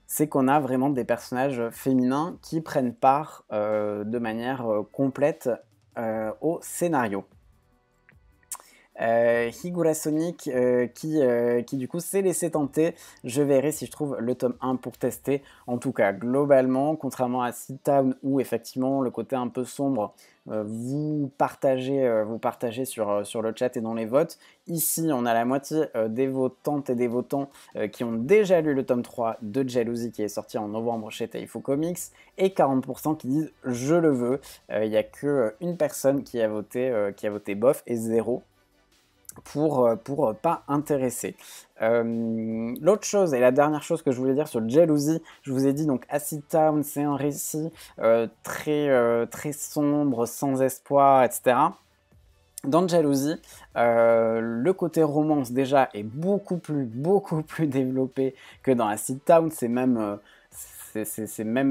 c'est qu'on a vraiment des personnages féminins qui prennent part de manière complète au scénario. Higura Sonic qui du coup s'est laissé tenter. Je verrai si je trouve le tome 1 pour tester. En tout cas, globalement, contrairement à Seed Town où effectivement le côté un peu sombre vous partagez sur le chat et dans les votes. Ici, on a la moitié des votantes et des votants qui ont déjà lu le tome 3 de Jalousie qui est sorti en novembre chez Taifun Comics et 40% qui disent je le veux. Il n'y a qu'une personne qui a voté bof et 0 pour pas intéresser. L'autre chose et la dernière chose que je voulais dire sur Jalousie, je vous ai dit donc Acid Town, c'est un récit très sombre, sans espoir, etc. Dans Jalousie, le côté romance déjà est beaucoup plus développé que dans Acid Town. C'est même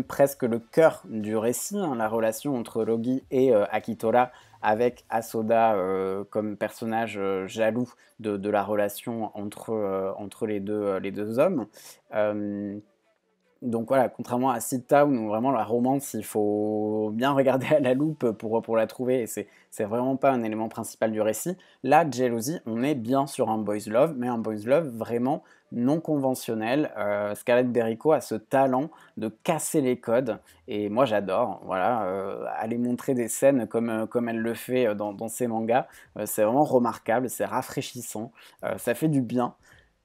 presque le cœur du récit, hein, la relation entre Logi et Akitora, avec Asoda comme personnage jaloux de la relation entre les deux hommes. Donc voilà, contrairement à Seed Town où vraiment la romance, il faut bien regarder à la loupe pour la trouver et c'est vraiment pas un élément principal du récit. Là, Jalousie, on est bien sur un boys love, mais un boys love vraiment non conventionnel. Scarlett Berico a ce talent de casser les codes et moi j'adore. Voilà, aller montrer des scènes comme elle le fait dans ses mangas, c'est vraiment remarquable, c'est rafraîchissant, ça fait du bien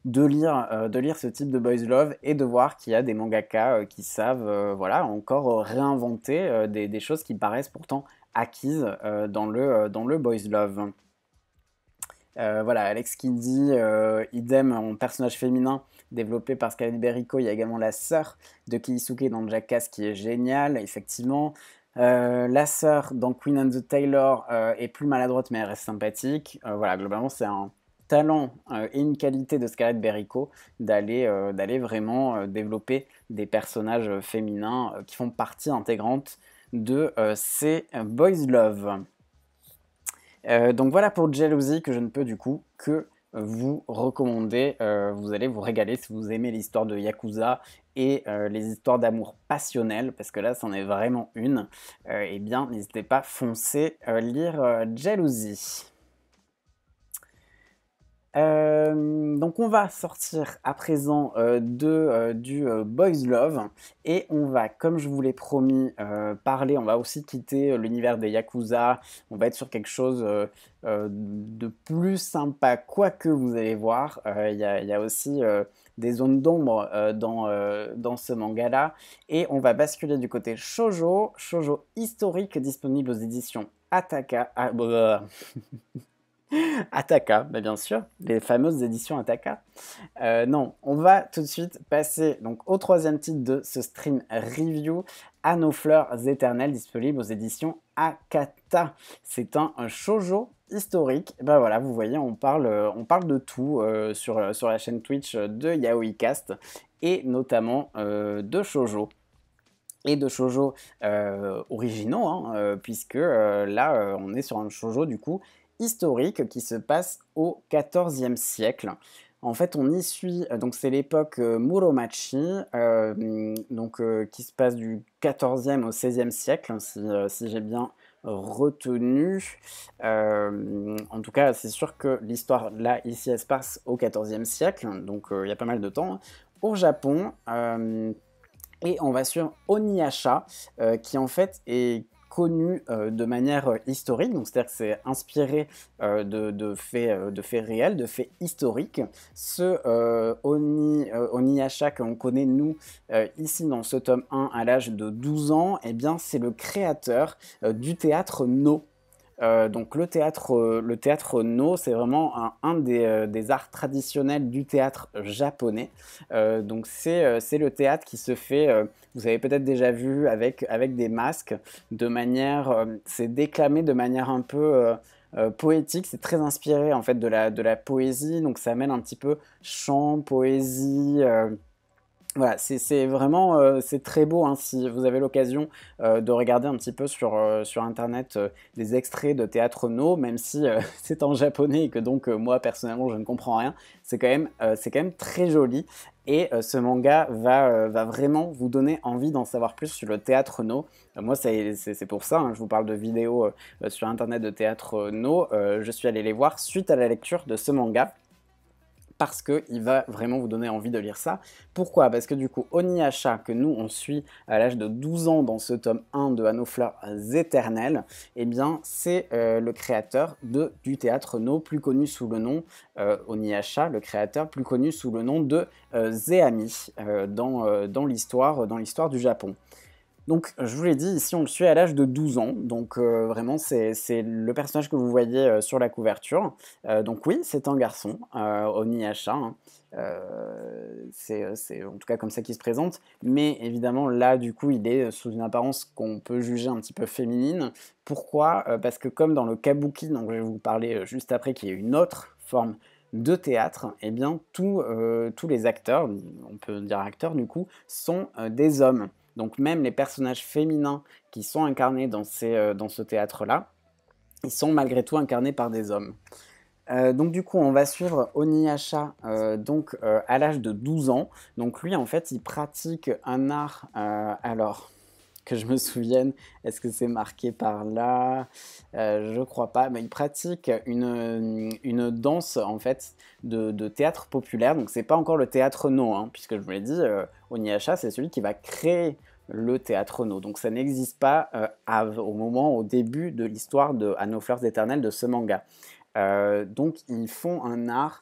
de lire ce type de boys love et de voir qu'il y a des mangaka qui savent voilà, encore réinventer des choses qui paraissent pourtant acquises dans le boys love. Voilà, Alex qui dit idem en personnage féminin développé par Scarlett Berico. Il y a également la sœur de Keisuke dans Jackass qui est géniale, effectivement. La sœur dans Queen and the Tailor est plus maladroite mais elle reste sympathique. Voilà, globalement c'est un talent et une qualité de Scarlett Berico d'aller vraiment développer des personnages féminins qui font partie intégrante de ces boys love. Donc voilà pour Jalousie que je ne peux du coup que vous recommander. Vous allez vous régaler si vous aimez l'histoire de Yakuza et les histoires d'amour passionnelles, parce que là c'en est vraiment une. Eh bien n'hésitez pas, foncez lire Jalousie. Donc on va sortir à présent du Boys Love et on va, comme je vous l'ai promis, on va aussi quitter l'univers des Yakuza, on va être sur quelque chose de plus sympa, quoique vous allez voir, il y a aussi des zones d'ombre dans ce manga-là et on va basculer du côté shoujo historique disponible aux éditions Ataka. Ataka, bah bien sûr, les fameuses éditions Ataka. Non, on va tout de suite passer donc au troisième titre de ce stream review, À nos fleurs éternelles, disponible aux éditions Akata. C'est un shoujo historique. Ben voilà, vous voyez, on parle de tout sur la chaîne Twitch de YaoiCast et notamment de shoujo. Et de shoujo originaux, hein, puisque là, on est sur un shoujo du coup historique qui se passe au XIVe siècle. En fait, on y suit, donc c'est l'époque Muromachi, qui se passe du XIVe au XVIe siècle, si j'ai bien retenu. En tout cas, c'est sûr que l'histoire, là, ici, elle se passe au XIVe siècle, donc il y a pas mal de temps, hein, au Japon. Et on va sur Oniyasha, qui en fait est connu de manière historique, donc c'est-à-dire que c'est inspiré de faits réels, de faits historiques. Ce Oniyasha qu'on connaît nous ici dans ce tome 1 à l'âge de 12 ans, eh bien c'est le créateur du théâtre No. Donc le théâtre No, c'est vraiment un des arts traditionnels du théâtre japonais. Donc c'est le théâtre qui se fait, vous avez peut-être déjà vu, avec des masques, c'est déclamé de manière un peu poétique, c'est très inspiré en fait de la poésie, donc ça mêle un petit peu chant, poésie. Voilà, c'est vraiment c'est très beau, hein, si vous avez l'occasion de regarder un petit peu sur internet des extraits de théâtre no, même si c'est en japonais et que donc moi personnellement je ne comprends rien, c'est quand même très joli. Et ce manga va vraiment vous donner envie d'en savoir plus sur le théâtre no. Moi c'est pour ça, hein, je vous parle de vidéos sur internet de théâtre no. Je suis allé les voir suite à la lecture de ce manga, parce qu'il va vraiment vous donner envie de lire ça. Pourquoi? Parce que du coup, Oniyasha, que nous on suit à l'âge de 12 ans dans ce tome 1 de À nos fleurs éternelles, eh bien c'est le créateur du théâtre no, plus connu sous le nom, Oniyasha, le créateur, plus connu sous le nom de Zeami, dans l'histoire du Japon. Donc, je vous l'ai dit, ici on le suit à l'âge de 12 ans, donc vraiment c'est le personnage que vous voyez sur la couverture. Donc oui, c'est un garçon, Oniyasha, hein. C'est en tout cas comme ça qu'il se présente, mais évidemment là du coup il est sous une apparence qu'on peut juger un petit peu féminine. Pourquoi? Parce que comme dans le kabuki, dont je vais vous parler juste après, qui est une autre forme de théâtre, eh bien tous les acteurs, on peut dire acteurs du coup, sont des hommes. Donc même les personnages féminins qui sont incarnés dans ce théâtre-là, ils sont malgré tout incarnés par des hommes. Donc du coup, on va suivre Oniyasha à l'âge de 12 ans. Donc lui, en fait, il pratique un art, alors que je me souvienne, est-ce que c'est marqué par là? Je crois pas, mais il pratique une danse en fait de théâtre populaire. Donc c'est pas encore le théâtre no, hein, puisque je vous l'ai dit, Oniyasha, c'est celui qui va créer le théâtre no. Donc ça n'existe pas au début de l'histoire de À nos fleurs éternelles de ce manga. Donc ils font un art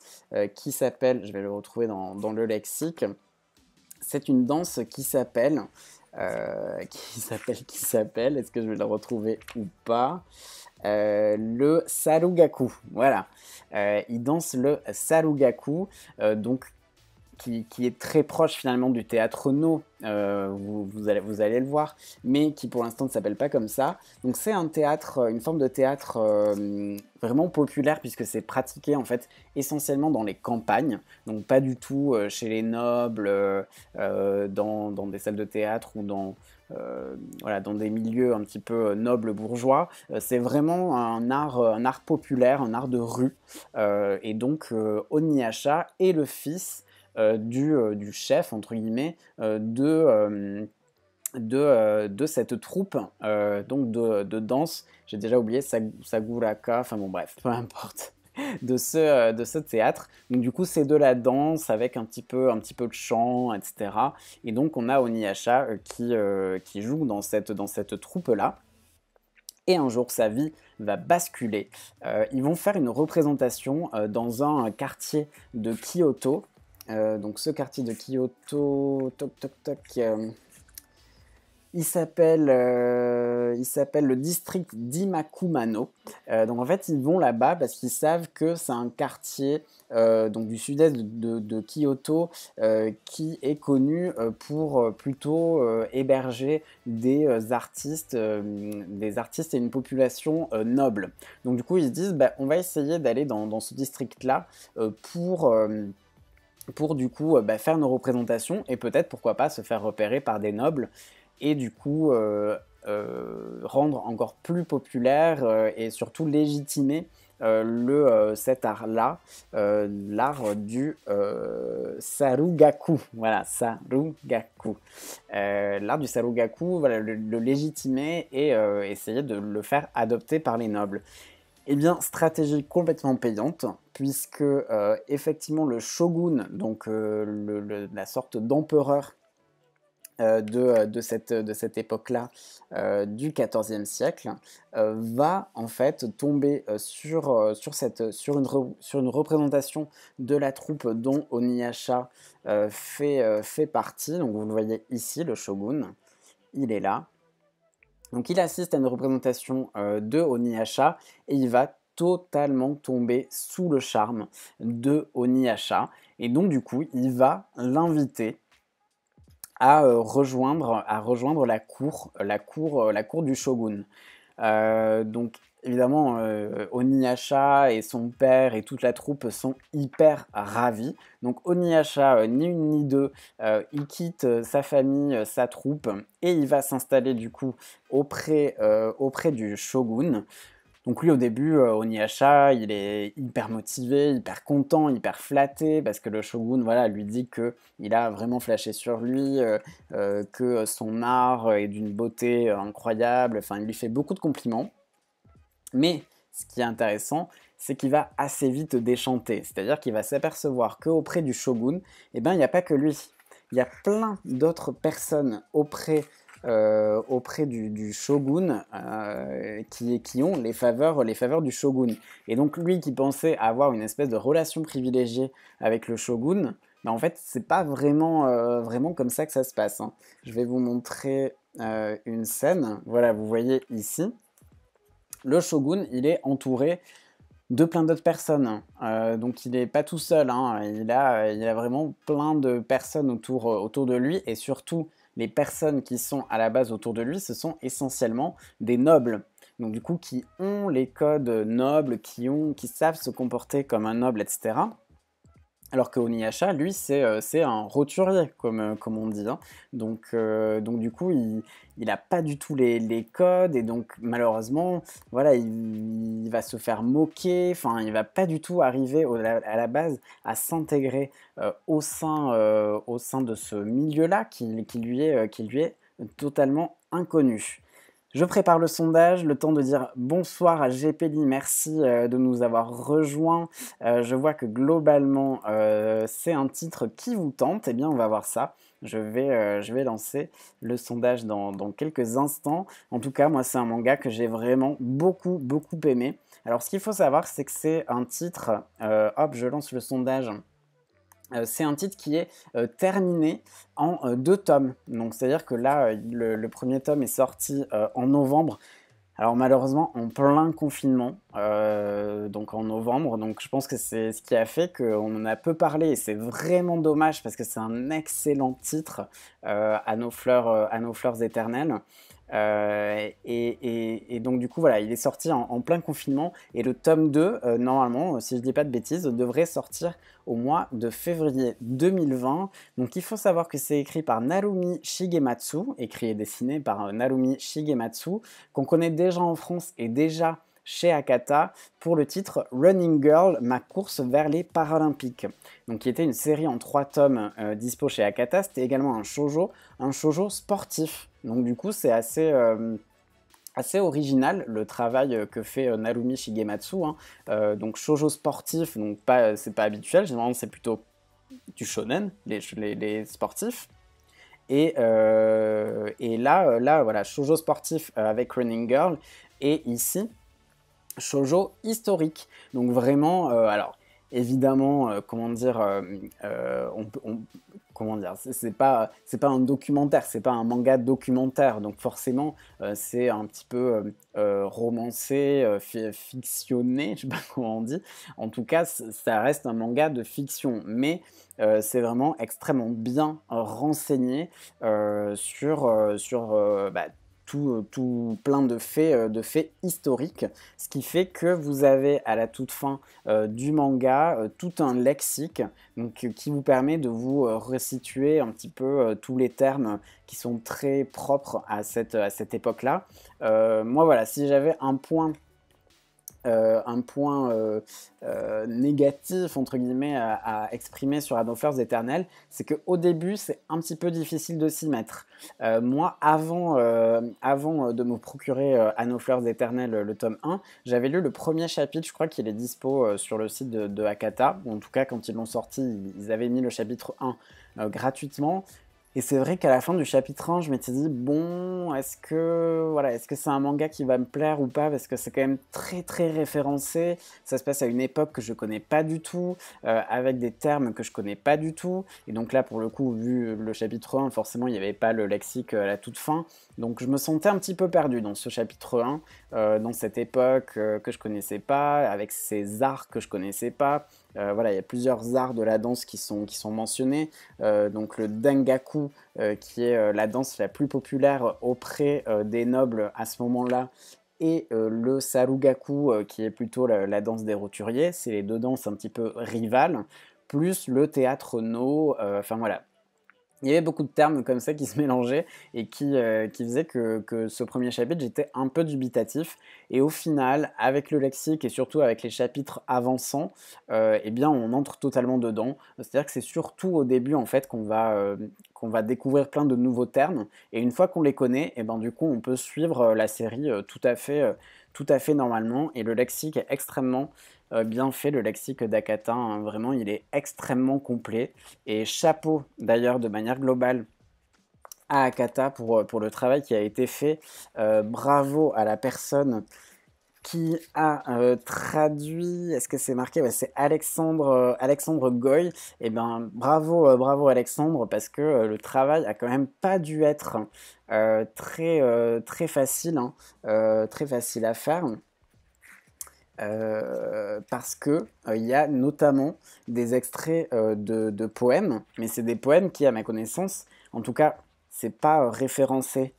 qui s'appelle, je vais le retrouver dans le lexique, c'est une danse qui s'appelle, est-ce que je vais le retrouver ou pas? Le Sarugaku, voilà. Ils dansent le Sarugaku, donc qui est très proche finalement du théâtre no, vous allez le voir, mais qui pour l'instant ne s'appelle pas comme ça. Donc c'est un théâtre, une forme de théâtre vraiment populaire, puisque c'est pratiqué en fait essentiellement dans les campagnes, donc pas du tout chez les nobles, dans des salles de théâtre ou voilà, dans des milieux un petit peu nobles bourgeois. C'est vraiment un art populaire, un art de rue, et donc Oniyasha est le fils du chef, entre guillemets, de cette troupe donc de danse. J'ai déjà oublié, Saguraka, enfin bon bref, peu importe, de ce théâtre. Donc du coup c'est de la danse avec un petit peu de chant, etc. Et donc on a Oniyasha qui joue dans cette troupe-là. Et un jour, sa vie va basculer. Ils vont faire une représentation dans un quartier de Kyoto. Donc ce quartier de Kyoto, toc toc toc, il s'appelle le district d'Imakumano. Donc en fait, ils vont là-bas parce qu'ils savent que c'est un quartier donc du sud-est de Kyoto qui est connu pour plutôt héberger des artistes et une population noble. Donc du coup, ils se disent, bah, on va essayer d'aller dans ce district-là pour du coup faire nos représentations et peut-être pourquoi pas se faire repérer par des nobles et du coup rendre encore plus populaire et surtout légitimer cet art-là, l'art du Sarugaku. Voilà, Sarugaku. L'art du Sarugaku, voilà, le légitimer et essayer de le faire adopter par les nobles. Eh bien, stratégie complètement payante, puisque effectivement le shogun, donc la sorte d'empereur de cette époque-là, du XIVe siècle, va en fait tomber sur une représentation de la troupe dont Oniyasha fait partie. Donc vous le voyez ici, le shogun, il est là. Donc il assiste à une représentation de Oniyasha et il va totalement tomber sous le charme de Oniyasha. Et donc du coup, il va l'inviter à rejoindre la cour du shogun. Donc évidemment, Oniyasha et son père et toute la troupe sont hyper ravis. Donc Oniyasha, ni une ni deux, il quitte sa famille, sa troupe, et il va s'installer du coup auprès du shogun. Donc lui au début, Oniyasha, il est hyper motivé, hyper content, hyper flatté parce que le shogun, voilà, lui dit qu'il a vraiment flashé sur lui, que son art est d'une beauté incroyable, enfin il lui fait beaucoup de compliments. Mais ce qui est intéressant, c'est qu'il va assez vite déchanter, c'est-à-dire qu'il va s'apercevoir qu'auprès du shogun, eh ben, il n'y a pas que lui. Il y a plein d'autres personnes auprès du shogun qui ont les faveurs du shogun. Et donc lui qui pensait avoir une espèce de relation privilégiée avec le shogun, ben en fait c'est pas vraiment comme ça que ça se passe, hein. Je vais vous montrer une scène. Voilà, vous voyez ici, le shogun il est entouré de plein d'autres personnes. Donc il n'est pas tout seul, hein. Il a vraiment plein de personnes autour de lui, et surtout les personnes qui sont à la base autour de lui, ce sont essentiellement des nobles. Donc du coup qui ont les codes nobles, qui savent se comporter comme un noble, etc. Alors que Oniyasha, lui, c'est un roturier, comme on dit, hein. Donc du coup, il n'a pas du tout les codes, et donc malheureusement, voilà, il va se faire moquer, enfin, il va pas du tout arriver à la base à s'intégrer au sein de ce milieu-là qui lui est totalement inconnu. Je prépare le sondage, le temps de dire bonsoir à GPLI, merci de nous avoir rejoints. Je vois que globalement c'est un titre qui vous tente, eh bien on va voir ça. Je vais lancer le sondage dans quelques instants. En tout cas, moi c'est un manga que j'ai vraiment beaucoup aimé. Alors ce qu'il faut savoir, c'est que c'est un titre, hop, je lance le sondage. C'est un titre qui est terminé en 2 tomes. Donc c'est-à-dire que là, le premier tome est sorti en novembre. Alors malheureusement en plein confinement, donc en novembre. Donc je pense que c'est ce qui a fait qu'on en a peu parlé, et c'est vraiment dommage parce que c'est un excellent titre, à nos fleurs éternelles. Et donc du coup voilà, il est sorti en plein confinement, et le tome 2, normalement, si je dis pas de bêtises, devrait sortir au mois de février 2020. Donc il faut savoir que c'est écrit par Narumi Shigematsu, écrit et dessiné par Narumi Shigematsu, qu'on connaît déjà en France et déjà chez Akata pour le titre Running Girl, ma course vers les Paralympiques. Donc qui était une série en 3 tomes dispo chez Akata. C'était également un shoujo sportif. Donc du coup c'est assez original le travail que fait Narumi Shigematsu, hein. Donc shoujo sportif, donc c'est pas habituel, généralement c'est plutôt du shonen, les sportifs. Et là, voilà, shoujo sportif avec Running Girl, et ici shoujo historique. Donc vraiment, alors évidemment, comment dire, comment dire, c'est pas un documentaire, c'est pas un manga documentaire, donc forcément c'est un petit peu romancé, fictionné, je sais pas comment on dit. En tout cas, ça reste un manga de fiction, mais c'est vraiment extrêmement bien renseigné sur bah, tout plein de faits historiques, ce qui fait que vous avez à la toute fin du manga tout un lexique, donc, qui vous permet de vous resituer un petit peu tous les termes qui sont très propres à cette époque-là. Moi voilà, si j'avais un point négatif entre guillemets à exprimer sur Anno Fleurs Éternelles, c'est qu'au début c'est un petit peu difficile de s'y mettre. Moi avant de me procurer Anno Fleurs Éternelles le tome 1, j'avais lu le premier chapitre, je crois qu'il est dispo sur le site de Akata, ou en tout cas quand ils l'ont sorti ils avaient mis le chapitre 1 gratuitement. Et c'est vrai qu'à la fin du chapitre 1, je m'étais dit, bon, est-ce que c'est un manga qui va me plaire ou pas? Parce que c'est quand même très très référencé. Ça se passe à une époque que je connais pas du tout, avec des termes que je connais pas du tout. Et donc là, pour le coup, vu le chapitre 1, forcément, il n'y avait pas le lexique à la toute fin. Donc je me sentais un petit peu perdu dans ce chapitre 1, dans cette époque que je connaissais pas, avec ces arts que je connaissais pas. Voilà, il y a plusieurs arts de la danse qui sont mentionnés. Donc le Dangaku, qui est la danse la plus populaire auprès des nobles à ce moment-là, et le Sarugaku, qui est plutôt la danse des roturiers. C'est les deux danses un petit peu rivales, plus le théâtre No. Enfin voilà, il y avait beaucoup de termes comme ça qui se mélangeaient et qui faisaient que ce premier chapitre, j'étais un peu dubitatif. Et au final, avec le lexique et surtout avec les chapitres avançants, eh bien, on entre totalement dedans. C'est-à-dire que c'est surtout au début, en fait, qu'on va découvrir plein de nouveaux termes. Et une fois qu'on les connaît, eh ben, du coup, on peut suivre la série tout à fait normalement. Et le lexique est extrêmement bien fait, le lexique d'Akata, hein. Vraiment, il est extrêmement complet. Et chapeau d'ailleurs de manière globale à Akata pour le travail qui a été fait. Bravo à la personne qui a traduit, est-ce que c'est marqué? Ouais, c'est Alexandre Goy. Et ben bravo Alexandre, parce que le travail a quand même pas dû être très facile, hein, très facile à faire. Parce que il y a notamment des extraits de poèmes, mais c'est des poèmes qui, à ma connaissance, en tout cas, c'est pas référencé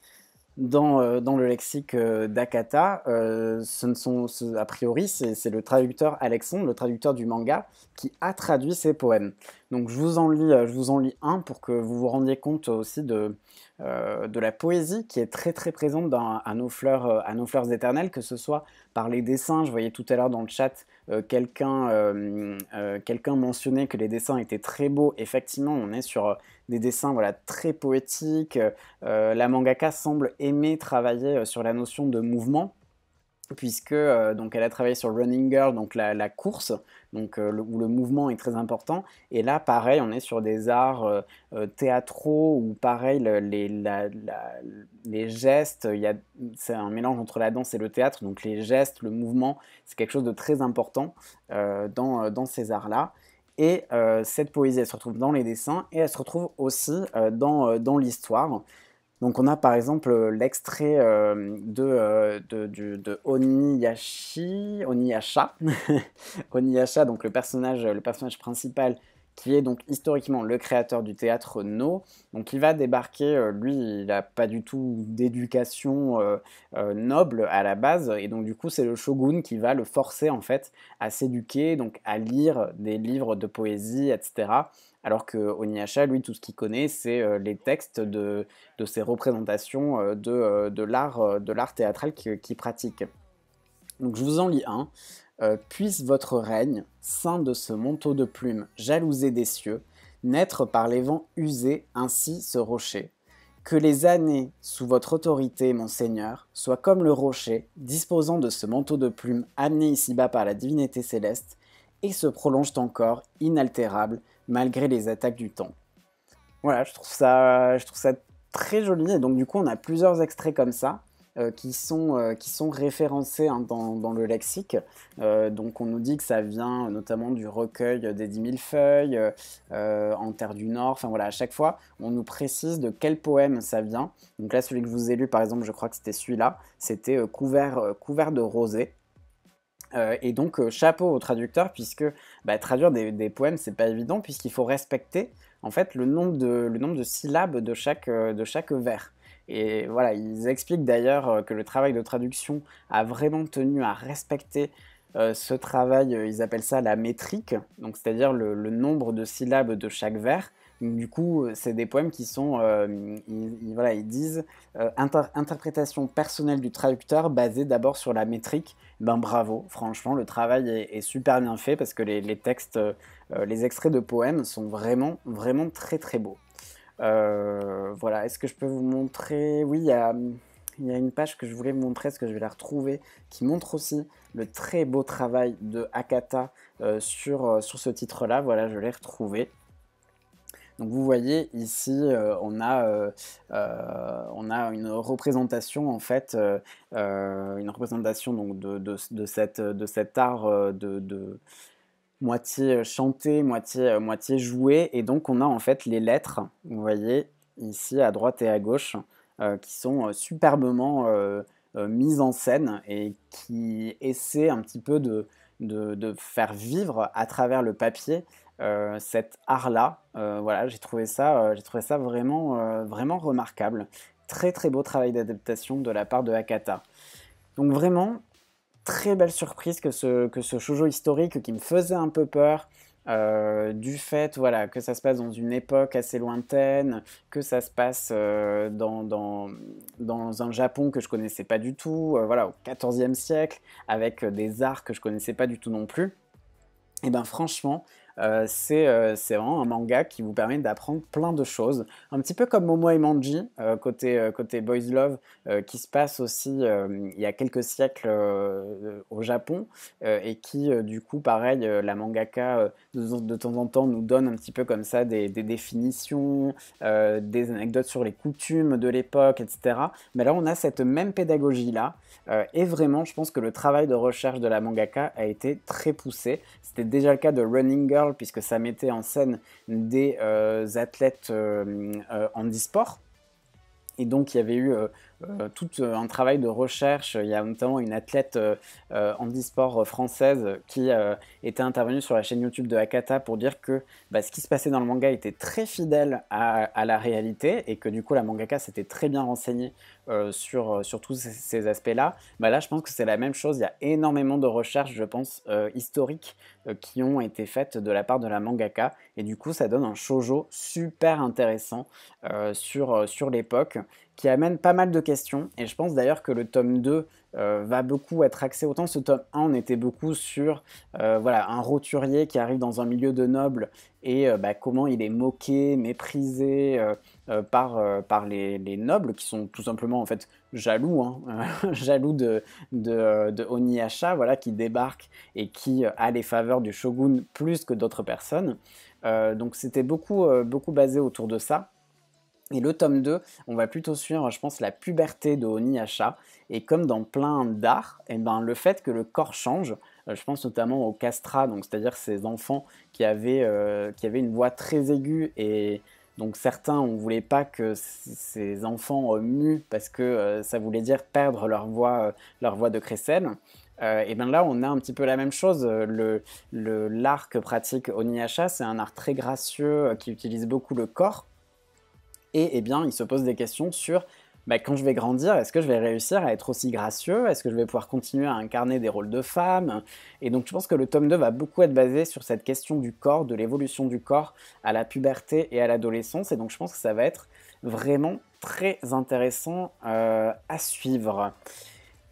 dans le lexique d'Akata. A priori, c'est le traducteur Alexandre, le traducteur du manga, qui a traduit ces poèmes. Donc je vous en lis un pour que vous vous rendiez compte aussi de la poésie qui est très très présente à nos fleurs éternelles, que ce soit par les dessins. Je voyais tout à l'heure dans le chat quelqu'un mentionnait que les dessins étaient très beaux. Effectivement, on est sur des dessins, voilà, très poétiques. La mangaka semble aimer travailler sur la notion de mouvement, puisque donc elle a travaillé sur Running Girl, donc la course, donc, où le mouvement est très important. Et là, pareil, on est sur des arts théâtraux, où pareil, les gestes, c'est un mélange entre la danse et le théâtre, donc les gestes, le mouvement, c'est quelque chose de très important dans ces arts-là. Et cette poésie, elle se retrouve dans les dessins, et elle se retrouve aussi dans l'histoire. Donc on a par exemple l'extrait de Oniyasha, Oniyasha, donc le personnage principal, qui est donc historiquement le créateur du théâtre No. Donc il va débarquer, lui il n'a pas du tout d'éducation noble à la base, et donc du coup c'est le shogun qui va le forcer en fait à s'éduquer, donc à lire des livres de poésie, etc. Alors que Oniyasha, lui, tout ce qu'il connaît, c'est les textes de ses représentations de l'art théâtral qu'il pratique. Donc je vous en lis un. Puisse votre règne, ceint de ce manteau de plumes jalousé des cieux, naître par les vents usés ainsi ce rocher. Que les années sous votre autorité, mon Seigneur, soient comme le rocher, disposant de ce manteau de plumes amené ici-bas par la divinité céleste, et se prolongent encore, inaltérables, malgré les attaques du temps. Voilà, je trouve ça très joli. Et donc du coup, on a plusieurs extraits comme ça qui sont référencés, hein, dans le lexique. Donc on nous dit que ça vient notamment du recueil des 10 000 feuilles, en Terre du Nord. Enfin voilà, à chaque fois, on nous précise de quel poème ça vient. Donc là, celui que je vous ai lu, par exemple, je crois que c'était celui-là. C'était couvert de rosée. Et donc chapeau au traducteur, puisque traduire des poèmes, c'est pas évident, puisqu'il faut respecter en fait le nombre de syllabes de chaque vers. Et voilà, ils expliquent d'ailleurs que le travail de traduction a vraiment tenu à respecter ce travail. Ils appellent ça la métrique, donc c'est-à-dire le nombre de syllabes de chaque vers. Donc, du coup, c'est des poèmes qui sont, voilà, ils disent interprétation personnelle du traducteur basée d'abord sur la métrique. Ben bravo, franchement, le travail est super bien fait, parce que les textes, les extraits de poèmes sont vraiment, vraiment très très beaux. Voilà, est-ce que je peux vous montrer? Oui, il y a une page que je voulais vous montrer, parce que je vais la retrouver, qui montre aussi le très beau travail de Akata sur ce titre-là. Voilà, je l'ai retrouvé. Donc vous voyez ici, on a une représentation en fait, une représentation donc de cet art, de moitié chanté, moitié joué, et donc on a en fait les lettres, vous voyez, ici à droite et à gauche, qui sont superbement mises en scène et qui essaient un petit peu de faire vivre à travers le papier cet art-là. Voilà, j'ai trouvé ça vraiment, vraiment remarquable. Très très beau travail d'adaptation de la part de Hakata. Donc vraiment, très belle surprise que ce shoujo historique qui me faisait un peu peur, du fait voilà, que ça se passe dans une époque assez lointaine, que ça se passe dans un Japon que je connaissais pas du tout, voilà, au XIVe siècle, avec des arts que je connaissais pas du tout non plus. Et ben franchement, c'est vraiment un manga qui vous permet d'apprendre plein de choses. Un petit peu comme Momo et Manji, côté Boys Love, qui se passe aussi il y a quelques siècles au Japon, et qui du coup pareil, la mangaka de temps en temps nous donne un petit peu comme ça des définitions, des anecdotes sur les coutumes de l'époque, etc. Mais là on a cette même pédagogie là, et vraiment je pense que le travail de recherche de la mangaka a été très poussé. C'était déjà le cas de Running Girl, puisque ça mettait en scène des athlètes handisport. Et donc, il y avait eu tout un travail de recherche. Il y a notamment une athlète handisport française qui était intervenue sur la chaîne YouTube de Hakata pour dire que bah, ce qui se passait dans le manga était très fidèle à la réalité et que du coup, la mangaka s'était très bien renseignée sur tous ces aspects-là. Bah, là, je pense que c'est la même chose. Il y a énormément de recherches, je pense, historiques qui ont été faites de la part de la mangaka. Et du coup, ça donne un shoujo super intéressant sur l'époque, qui amène pas mal de questions. Et je pense d'ailleurs que le tome 2 va beaucoup être axé. Autant ce tome 1, on était beaucoup sur voilà, un roturier qui arrive dans un milieu de nobles et bah, comment il est moqué, méprisé par les nobles qui sont tout simplement en fait jaloux, hein, jaloux de Oniasha, voilà, qui débarque et qui a les faveurs du shogun plus que d'autres personnes. Donc c'était beaucoup basé autour de ça. Et le tome 2, on va plutôt suivre, je pense, la puberté de Oniasha. Et comme dans plein d'arts, eh ben, le fait que le corps change, je pense notamment aux castrats, donc c'est-à-dire ces enfants qui avaient une voix très aiguë. Et donc certains, on ne voulait pas que ces enfants muent parce que ça voulait dire perdre leur voix de crécelle. Et bien là, on a un petit peu la même chose. L'art que pratique Oniasha, c'est un art très gracieux qui utilise beaucoup le corps. Et eh bien, il se pose des questions sur bah, quand je vais grandir, est-ce que je vais réussir à être aussi gracieux? Est-ce que je vais pouvoir continuer à incarner des rôles de femme? Et donc, je pense que le tome 2 va beaucoup être basé sur cette question du corps, de l'évolution du corps à la puberté et à l'adolescence. Et donc, je pense que ça va être vraiment très intéressant à suivre.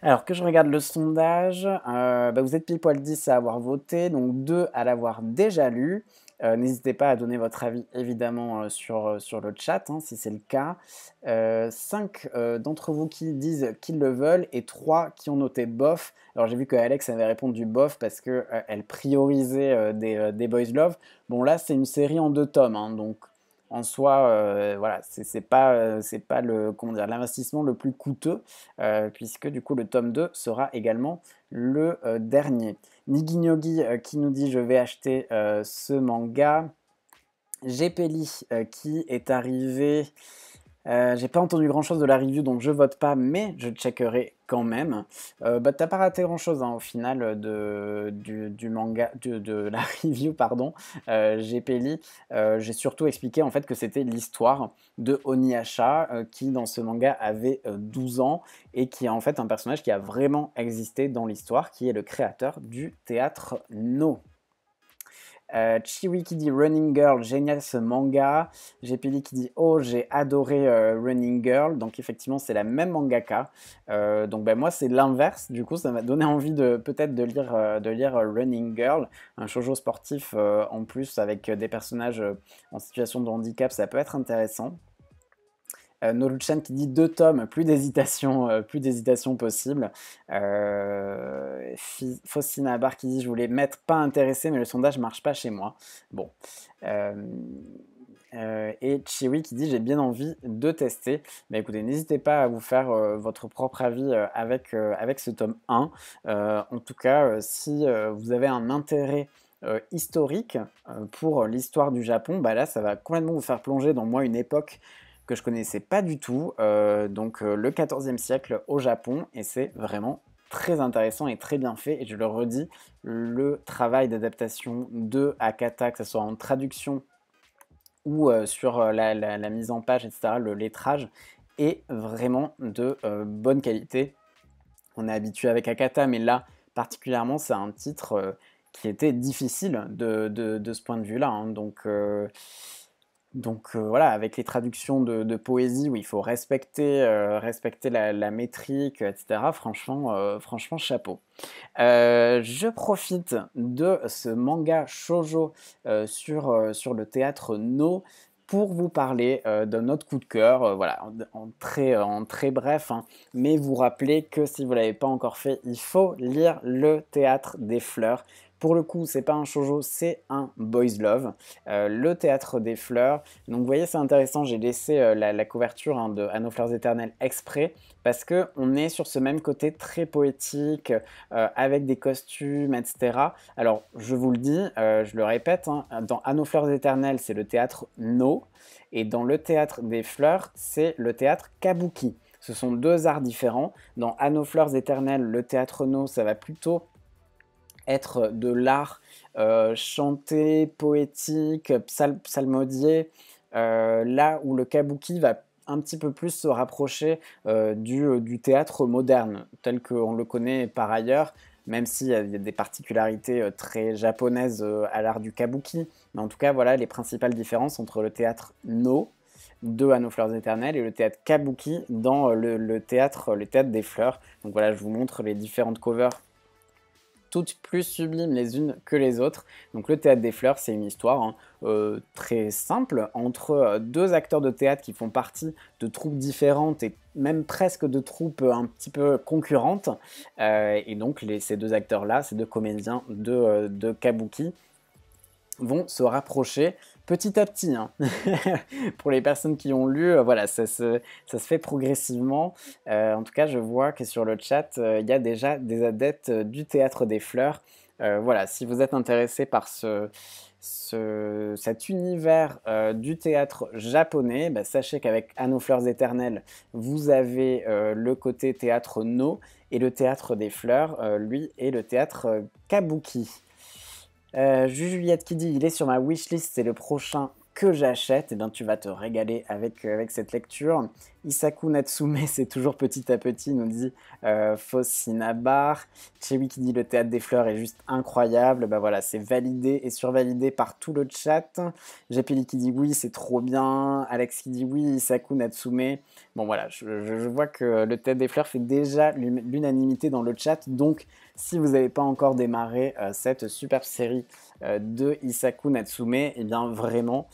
Alors que je regarde le sondage, bah, vous êtes pile poil 10 à avoir voté, donc 2 à l'avoir déjà lu. N'hésitez pas à donner votre avis évidemment sur le chat, hein, si c'est le cas. 5 d'entre vous qui disent qu'ils le veulent et 3 qui ont noté bof. Alors j'ai vu que Alex avait répondu bof parce qu'elle priorisait des Boys Love. Bon là c'est une série en 2 tomes, hein, donc en soi, voilà, c'est pas le, comment dire, l'investissement le plus coûteux, puisque du coup le tome 2 sera également le dernier. Niginogi qui nous dit je vais acheter ce manga. Gpeli qui est arrivé. J'ai pas entendu grand chose de la review donc je vote pas, mais je checkerai quand même. Bah, t'as pas raté grand chose hein, au final du manga, de la review, pardon. Gpeli, j'ai surtout expliqué en fait que c'était l'histoire de Oniasha qui dans ce manga avait 12 ans et qui est en fait un personnage qui a vraiment existé dans l'histoire, qui est le créateur du théâtre No. Chiwi qui dit Running Girl, génial ce manga. Gpili qui dit oh j'ai adoré Running Girl. Donc effectivement c'est la même mangaka. Donc ben, moi c'est l'inverse. Du coup ça m'a donné envie de peut-être de lire Running Girl, un shoujo sportif en plus avec des personnages en situation de handicap. Ça peut être intéressant. Noruchan qui dit 2 tomes, plus d'hésitation possible. Faucina Bar qui dit je voulais mettre pas intéressé mais le sondage marche pas chez moi. Bon. Et Chiwi qui dit j'ai bien envie de tester. Bah écoutez, n'hésitez pas à vous faire votre propre avis avec ce tome 1. En tout cas, si vous avez un intérêt historique pour l'histoire du Japon, bah là ça va complètement vous faire plonger dans moi une époque que je connaissais pas du tout, donc le 14e siècle au Japon, et c'est vraiment très intéressant et très bien fait. Et je le redis, le travail d'adaptation de Akata, que ce soit en traduction ou sur la mise en page, etc., le lettrage, est vraiment de bonne qualité. On est habitué avec Akata, mais là, particulièrement, c'est un titre qui était difficile de ce point de vue-là, hein. Donc voilà, avec les traductions de poésie où il faut respecter la métrique, etc., franchement, chapeau. Je profite de ce manga shoujo sur le théâtre No pour vous parler d'un autre coup de cœur, voilà, en très bref, hein, mais vous rappelez que si vous ne l'avez pas encore fait, il faut lire Le Théâtre des Fleurs. Pour le coup, c'est pas un shoujo, c'est un boys love. Le Théâtre des Fleurs. Donc vous voyez, c'est intéressant, j'ai laissé la couverture, hein, de À nos fleurs éternelles exprès, parce qu'on est sur ce même côté très poétique, avec des costumes, etc. Alors, je vous le dis, je le répète, hein, dans À nos fleurs éternelles, c'est le théâtre No, et dans le théâtre des fleurs, c'est le théâtre Kabuki. Ce sont deux arts différents. Dans À nos fleurs éternelles, le théâtre No, ça va plutôt être de l'art chanté, poétique, psalmodié, là où le kabuki va un petit peu plus se rapprocher du théâtre moderne, tel qu'on le connaît par ailleurs, même s'il y a des particularités très japonaises à l'art du kabuki. Mais en tout cas, voilà les principales différences entre le théâtre No de À nos fleurs éternelles et le théâtre kabuki dans le théâtre des fleurs. Donc voilà, je vous montre les différentes covers, toutes plus sublimes les unes que les autres. Donc le théâtre des fleurs, c'est une histoire, hein, très simple entre deux acteurs de théâtre qui font partie de troupes différentes et même presque de troupes un petit peu concurrentes. Et donc ces deux acteurs-là, ces deux comédiens de Kabuki, vont se rapprocher petit à petit, hein. Pour les personnes qui ont lu, voilà, ça se fait progressivement. En tout cas, je vois que sur le chat, il y a déjà des adeptes du théâtre des fleurs. Voilà, si vous êtes intéressé par cet univers du théâtre japonais, bah, sachez qu'avec À nos fleurs éternelles, vous avez le côté théâtre No, et le théâtre des fleurs, lui, est le théâtre Kabuki. Juliette qui dit il est sur ma wishlist, c'est le prochain que j'achète. Et bien tu vas te régaler avec cette lecture. Isaku Natsume, c'est toujours petit à petit, nous dit Fosinabar. Chewi qui dit le théâtre des fleurs est juste incroyable. Bah voilà, c'est validé et survalidé par tout le chat. Japeli qui dit oui, c'est trop bien. Alex qui dit oui, Isaku Natsume. Bon voilà, je vois que le théâtre des fleurs fait déjà l'unanimité dans le chat. Donc si vous n'avez pas encore démarré cette superbe série de Isaku Natsume, eh bien vraiment,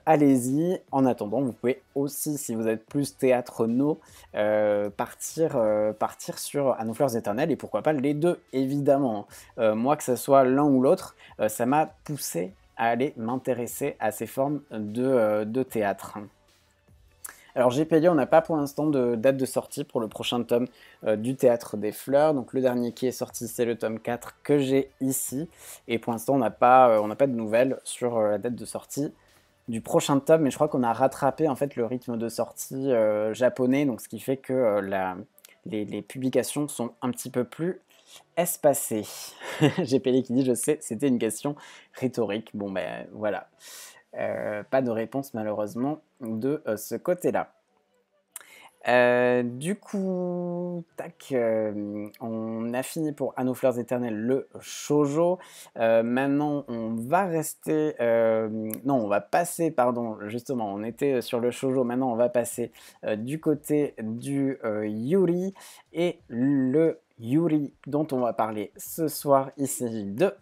allez-y. En attendant, vous pouvez aussi, si vous êtes plus théâtre No, partir sur À nos fleurs éternelles, et pourquoi pas les deux, évidemment. Moi, que ce soit l'un ou l'autre, ça m'a poussé à aller m'intéresser à ces formes de théâtre. Alors GPD, on n'a pas pour l'instant de date de sortie pour le prochain tome du Théâtre des Fleurs. Donc le dernier qui est sorti, c'est le tome 4 que j'ai ici. Et pour l'instant, on n'a pas de nouvelles sur la date de sortie du prochain tome. Mais je crois qu'on a rattrapé en fait le rythme de sortie japonais. Donc ce qui fait que les publications sont un petit peu plus espacées. GPD qui dit, je sais, c'était une question rhétorique. Bon ben voilà. Pas de réponse malheureusement de ce côté-là. Du coup, tac, on a fini pour À nos fleurs éternelles, le shoujo. Maintenant, on va rester... non, on va passer, pardon, justement, on était sur le shoujo, maintenant on va passer du côté du yuri. Et le yuri dont on va parler ce soir, il s'agit de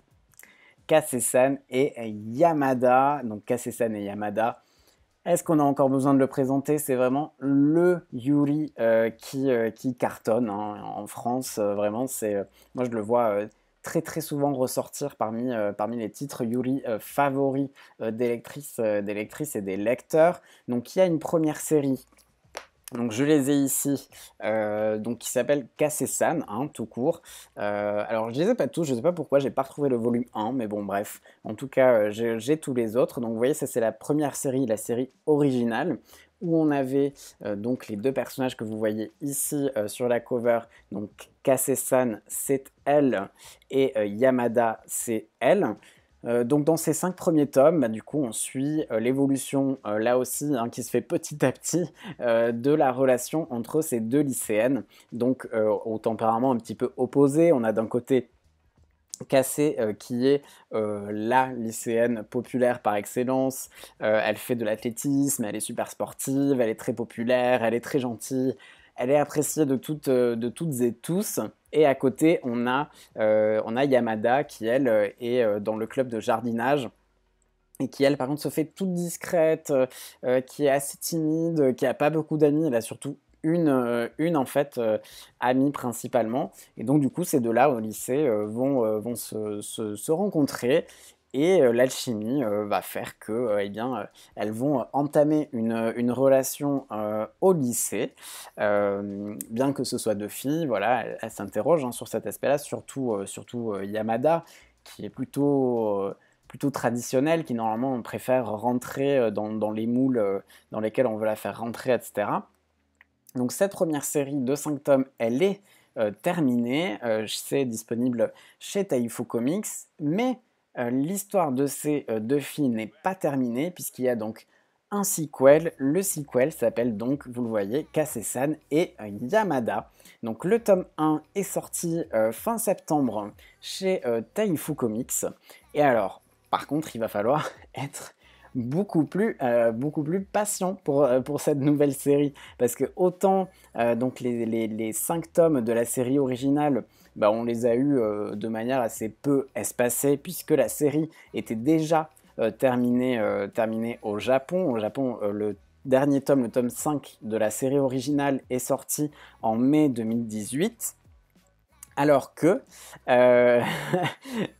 Kase-san et Yamada. Donc Kase-san et Yamada, est-ce qu'on a encore besoin de le présenter? C'est vraiment le Yuri qui cartonne, hein, en France. Vraiment, moi je le vois très souvent ressortir parmi les titres Yuri favoris des lectrices et des lecteurs. Donc il y a une première série, donc je les ai ici, donc qui s'appelle Kase-san, hein, tout court. Alors je les ai pas tous, je sais pas pourquoi j'ai pas retrouvé le volume 1, mais bon bref, en tout cas j'ai tous les autres. Donc vous voyez, ça c'est la première série, la série originale, où on avait donc les deux personnages que vous voyez ici sur la cover. Donc Kase-san c'est elle et Yamada c'est elle. Donc dans ces 5 premiers tomes, bah, du coup on suit l'évolution là aussi, hein, qui se fait petit à petit, de la relation entre ces deux lycéennes, donc au tempérament un petit peu opposé. On a d'un côté Cassé qui est la lycéenne populaire par excellence. Elle fait de l'athlétisme, elle est super sportive, elle est très populaire, elle est très gentille, elle est appréciée de toutes et tous. Et à côté, on a Yamada qui, elle, est dans le club de jardinage et qui, elle, par contre, se fait toute discrète, qui est assez timide, qui n'a pas beaucoup d'amis. Elle a surtout une en fait, amie principalement. Et donc, du coup, ces deux-là, au lycée, vont se rencontrer. Et l'alchimie va faire que, eh bien, elles vont entamer une relation au lycée. Bien que ce soit deux filles, voilà, elles s'interrogent, hein, sur cet aspect-là, surtout Yamada, qui est plutôt traditionnelle, qui normalement préfère rentrer dans les moules dans lesquels on veut la faire rentrer, etc. Donc cette première série de 5 tomes, elle est terminée, c'est disponible chez Taifu Comics, mais l'histoire de ces deux filles n'est pas terminée, puisqu'il y a donc un sequel. Le sequel s'appelle donc, vous le voyez, Kase-san et Yamada. Donc le tome 1 est sorti fin septembre chez Taifu Comics. Et alors, par contre, il va falloir être beaucoup plus patient pour cette nouvelle série, parce que autant donc les 5 tomes de la série originale, bah, on les a eus de manière assez peu espacée, puisque la série était déjà terminée au Japon. Au Japon, le dernier tome, le tome 5 de la série originale, est sorti en mai 2018. Alors que euh,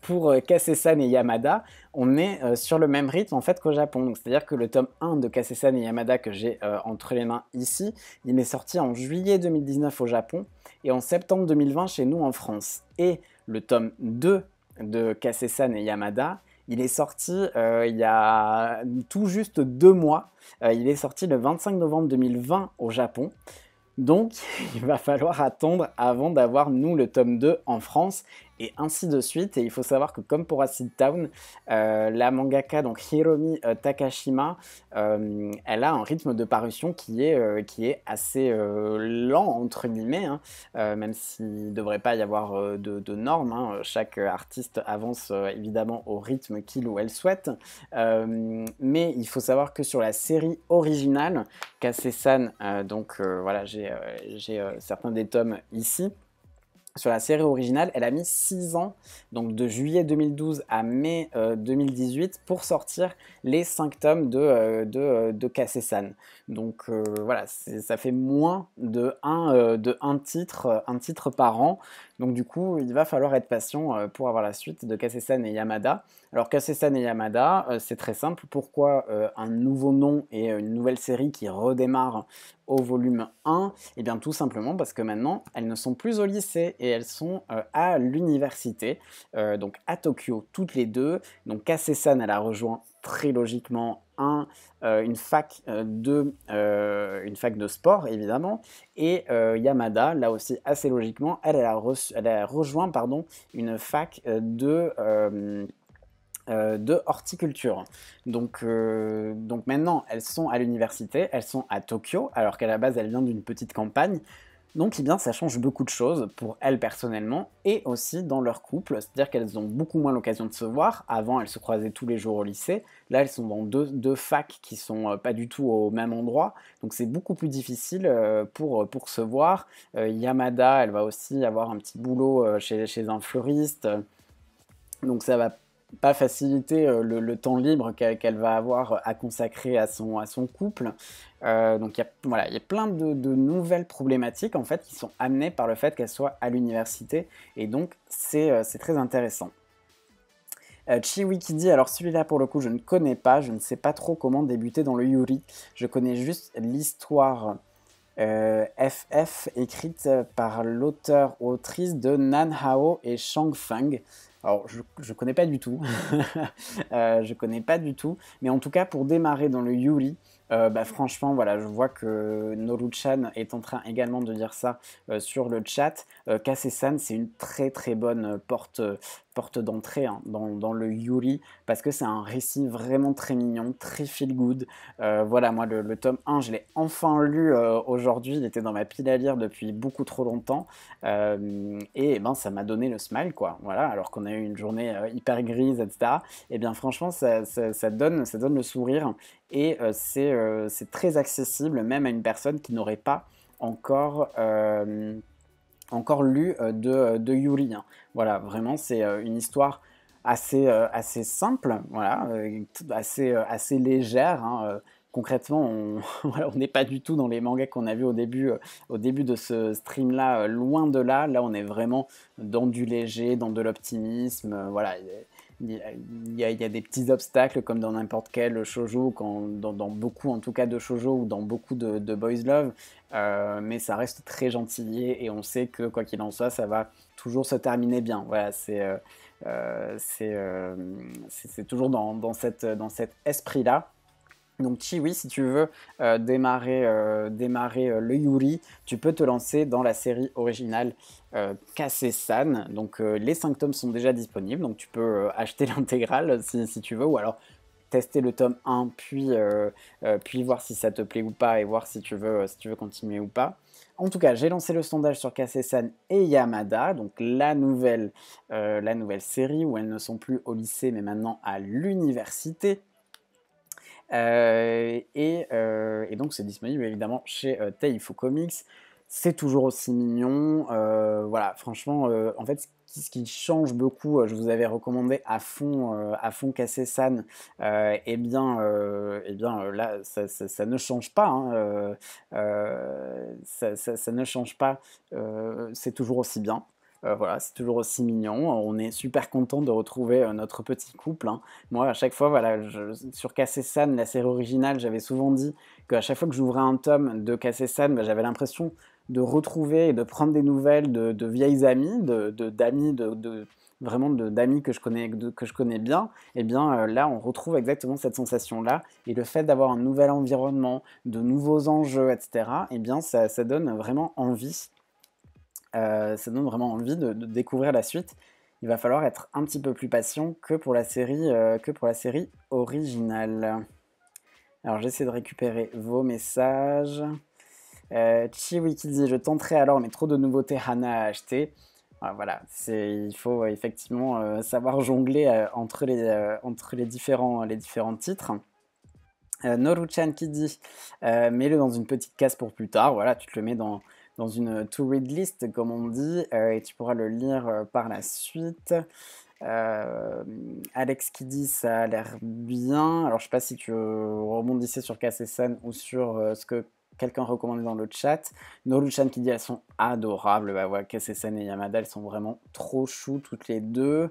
pour Kase-san et Yamada, on est sur le même rythme en fait qu'au Japon. C'est-à-dire que le tome 1 de Kase-san et Yamada que j'ai entre les mains ici, il est sorti en juillet 2019 au Japon et en septembre 2020 chez nous en France. Et le tome 2 de Kase-san et Yamada, il est sorti il y a tout juste 2 mois. Il est sorti le 25 novembre 2020 au Japon. Donc, il va falloir attendre avant d'avoir, nous, le tome 2 en France, et ainsi de suite. Et il faut savoir que, comme pour Acid Town, la mangaka, donc Hiromi Takashima, elle a un rythme de parution qui est assez lent, entre guillemets, hein, même s'il ne devrait pas y avoir de normes, hein. Chaque artiste avance évidemment au rythme qu'il ou elle souhaite. Mais il faut savoir que sur la série originale, Kase-san, donc voilà, j'ai certains des tomes ici. Sur la série originale, elle a mis 6 ans, donc de juillet 2012 à mai 2018, pour sortir les 5 tomes de Kase-san. Donc voilà, ça fait moins de un titre par an. Donc du coup, il va falloir être patient pour avoir la suite de Kase-san et Yamada. Alors Kase-san et Yamada, c'est très simple. Pourquoi un nouveau nom et une nouvelle série qui redémarre au volume 1? Et bien tout simplement parce que maintenant, elles ne sont plus au lycée et elles sont à l'université, donc à Tokyo, toutes les deux. Donc Kase-san, elle a rejoint très logiquement une fac de sport, évidemment, et Yamada, là aussi assez logiquement, elle a rejoint une fac de horticulture. Donc maintenant, elles sont à l'université, elles sont à Tokyo, alors qu'à la base, elles viennent d'une petite campagne. Donc, eh bien, ça change beaucoup de choses pour elles personnellement et aussi dans leur couple. C'est-à-dire qu'elles ont beaucoup moins l'occasion de se voir. Avant, elles se croisaient tous les jours au lycée. Là, elles sont dans deux facs qui sont pas du tout au même endroit. Donc, c'est beaucoup plus difficile pour se voir. Yamada, elle va aussi avoir un petit boulot chez un fleuriste. Donc, ça va pas faciliter le temps libre qu'elle va avoir à consacrer à son couple. Donc voilà, il y a plein de nouvelles problématiques en fait qui sont amenées par le fait qu'elle soit à l'université, et donc c'est très intéressant. Chiwi qui dit, alors celui-là pour le coup je ne connais pas, je ne sais pas trop comment débuter dans le Yuri, je connais juste l'histoire FF écrite par l'auteur-autrice de Nan Hao et Shang Feng. Alors je connais pas du tout, je connais pas du tout, mais en tout cas pour démarrer dans le Yuri, bah, franchement voilà, je vois que Noru-chan est en train également de dire ça sur le chat. Kase-san, c'est une très très bonne porte d'entrée hein, dans le Yuri, parce que c'est un récit vraiment très mignon, très feel good. Voilà, moi le tome 1 je l'ai enfin lu aujourd'hui, il était dans ma pile à lire depuis beaucoup trop longtemps, et ben ça m'a donné le smile quoi, voilà, alors qu'on a eu une journée hyper grise, etc. Et bien franchement ça donne le sourire, et c'est très accessible même à une personne qui n'aurait pas encore lu de Yuri. Hein. Voilà, vraiment, c'est une histoire assez simple, voilà, assez légère. Hein. Concrètement, on voilà, on n'est pas du tout dans les mangas qu'on a vus au début de ce stream-là, loin de là. Là, on est vraiment dans du léger, dans de l'optimisme. Voilà, il y a des petits obstacles comme dans n'importe quel shoujo, dans beaucoup en tout cas de shoujo ou dans beaucoup de boys love, mais ça reste très gentillé et on sait que quoi qu'il en soit, ça va toujours se terminer bien. Voilà, c'est toujours dans cet esprit-là. Donc Chiwi, si tu veux démarrer le Yuri, tu peux te lancer dans la série originale Kase-san. Donc les 5 tomes sont déjà disponibles, donc tu peux acheter l'intégrale si tu veux, ou alors tester le tome 1, puis voir si ça te plaît ou pas, et voir si tu veux continuer ou pas. En tout cas, j'ai lancé le sondage sur Kase-san et Yamada, donc la nouvelle série où elles ne sont plus au lycée mais maintenant à l'université. Et donc c'est disponible évidemment chez Taifu Comics. C'est toujours aussi mignon. Voilà, franchement, en fait, ce qui change beaucoup, je vous avais recommandé à fond Kase-san, là, ça ne change pas. Hein, ça ne change pas. C'est toujours aussi bien. Voilà, c'est toujours aussi mignon. On est super content de retrouver notre petit couple. Hein. Moi, à chaque fois, voilà, sur Kase-san, la série originale, j'avais souvent dit qu'à chaque fois que j'ouvrais un tome de Kase-san, bah, j'avais l'impression de retrouver et de prendre des nouvelles de vieilles amies, vraiment d'amis que je connais bien. Et bien là, on retrouve exactement cette sensation-là. Et le fait d'avoir un nouvel environnement, de nouveaux enjeux, etc., et bien ça donne vraiment envie. Ça donne vraiment envie de découvrir la suite. Il va falloir être un petit peu plus patient que pour la série originale. Alors j'essaie de récupérer vos messages. Chiwi qui dit « Je tenterai alors, mais trop de nouveautés Hana à acheter ». Voilà, il faut effectivement savoir jongler entre les différents titres. Noru-chan qui dit mets-le dans une petite case pour plus tard. Voilà, tu te le mets dans une to-read list, comme on dit, et tu pourras le lire par la suite. Alex qui dit ça a l'air bien. Alors, je sais pas si tu rebondissais sur Kase-san ou sur ce que quelqu'un recommandait dans le chat. Noru-chan qui dit elles sont adorables. Bah voilà, Kase-san et Yamada, elles sont vraiment trop chou toutes les deux.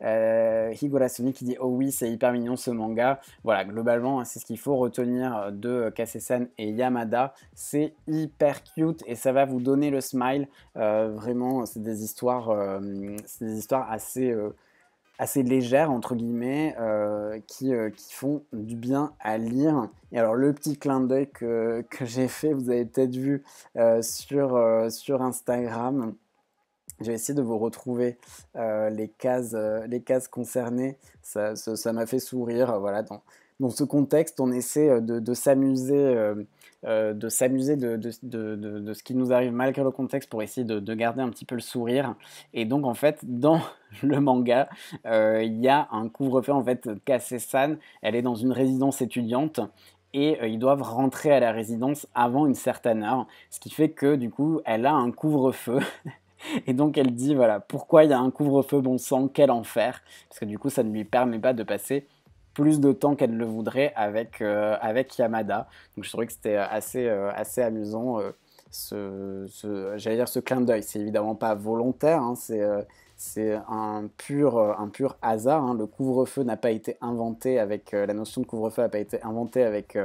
Higura Sony qui dit oh oui c'est hyper mignon ce manga. Voilà, globalement c'est ce qu'il faut retenir de Kase-san et Yamada, c'est hyper cute et ça va vous donner le smile. Vraiment c'est des histoires assez légères entre guillemets, qui font du bien à lire. Et alors le petit clin d'œil que j'ai fait, vous avez peut-être vu sur Instagram. J'ai essayé de vous retrouver les cases concernées. Ça m'a fait sourire. Voilà, dans ce contexte, on essaie de s'amuser, de ce qui nous arrive malgré le contexte pour essayer de garder un petit peu le sourire. Et donc, en fait, dans le manga, il y a un couvre-feu. En fait, Kase-san, elle est dans une résidence étudiante. Et ils doivent rentrer à la résidence avant une certaine heure. Ce qui fait que, du coup, elle a un couvre-feu. Et donc elle dit, voilà, pourquoi il y a un couvre-feu bon sang, quel enfer, parce que du coup ça ne lui permet pas de passer plus de temps qu'elle le voudrait avec Yamada. Donc je trouvais que c'était assez amusant, j'allais dire ce clin d'œil. C'est évidemment pas volontaire, hein, c'est un pur hasard. Hein. Le couvre-feu n'a pas été inventé la notion de couvre-feu n'a pas été inventée avec,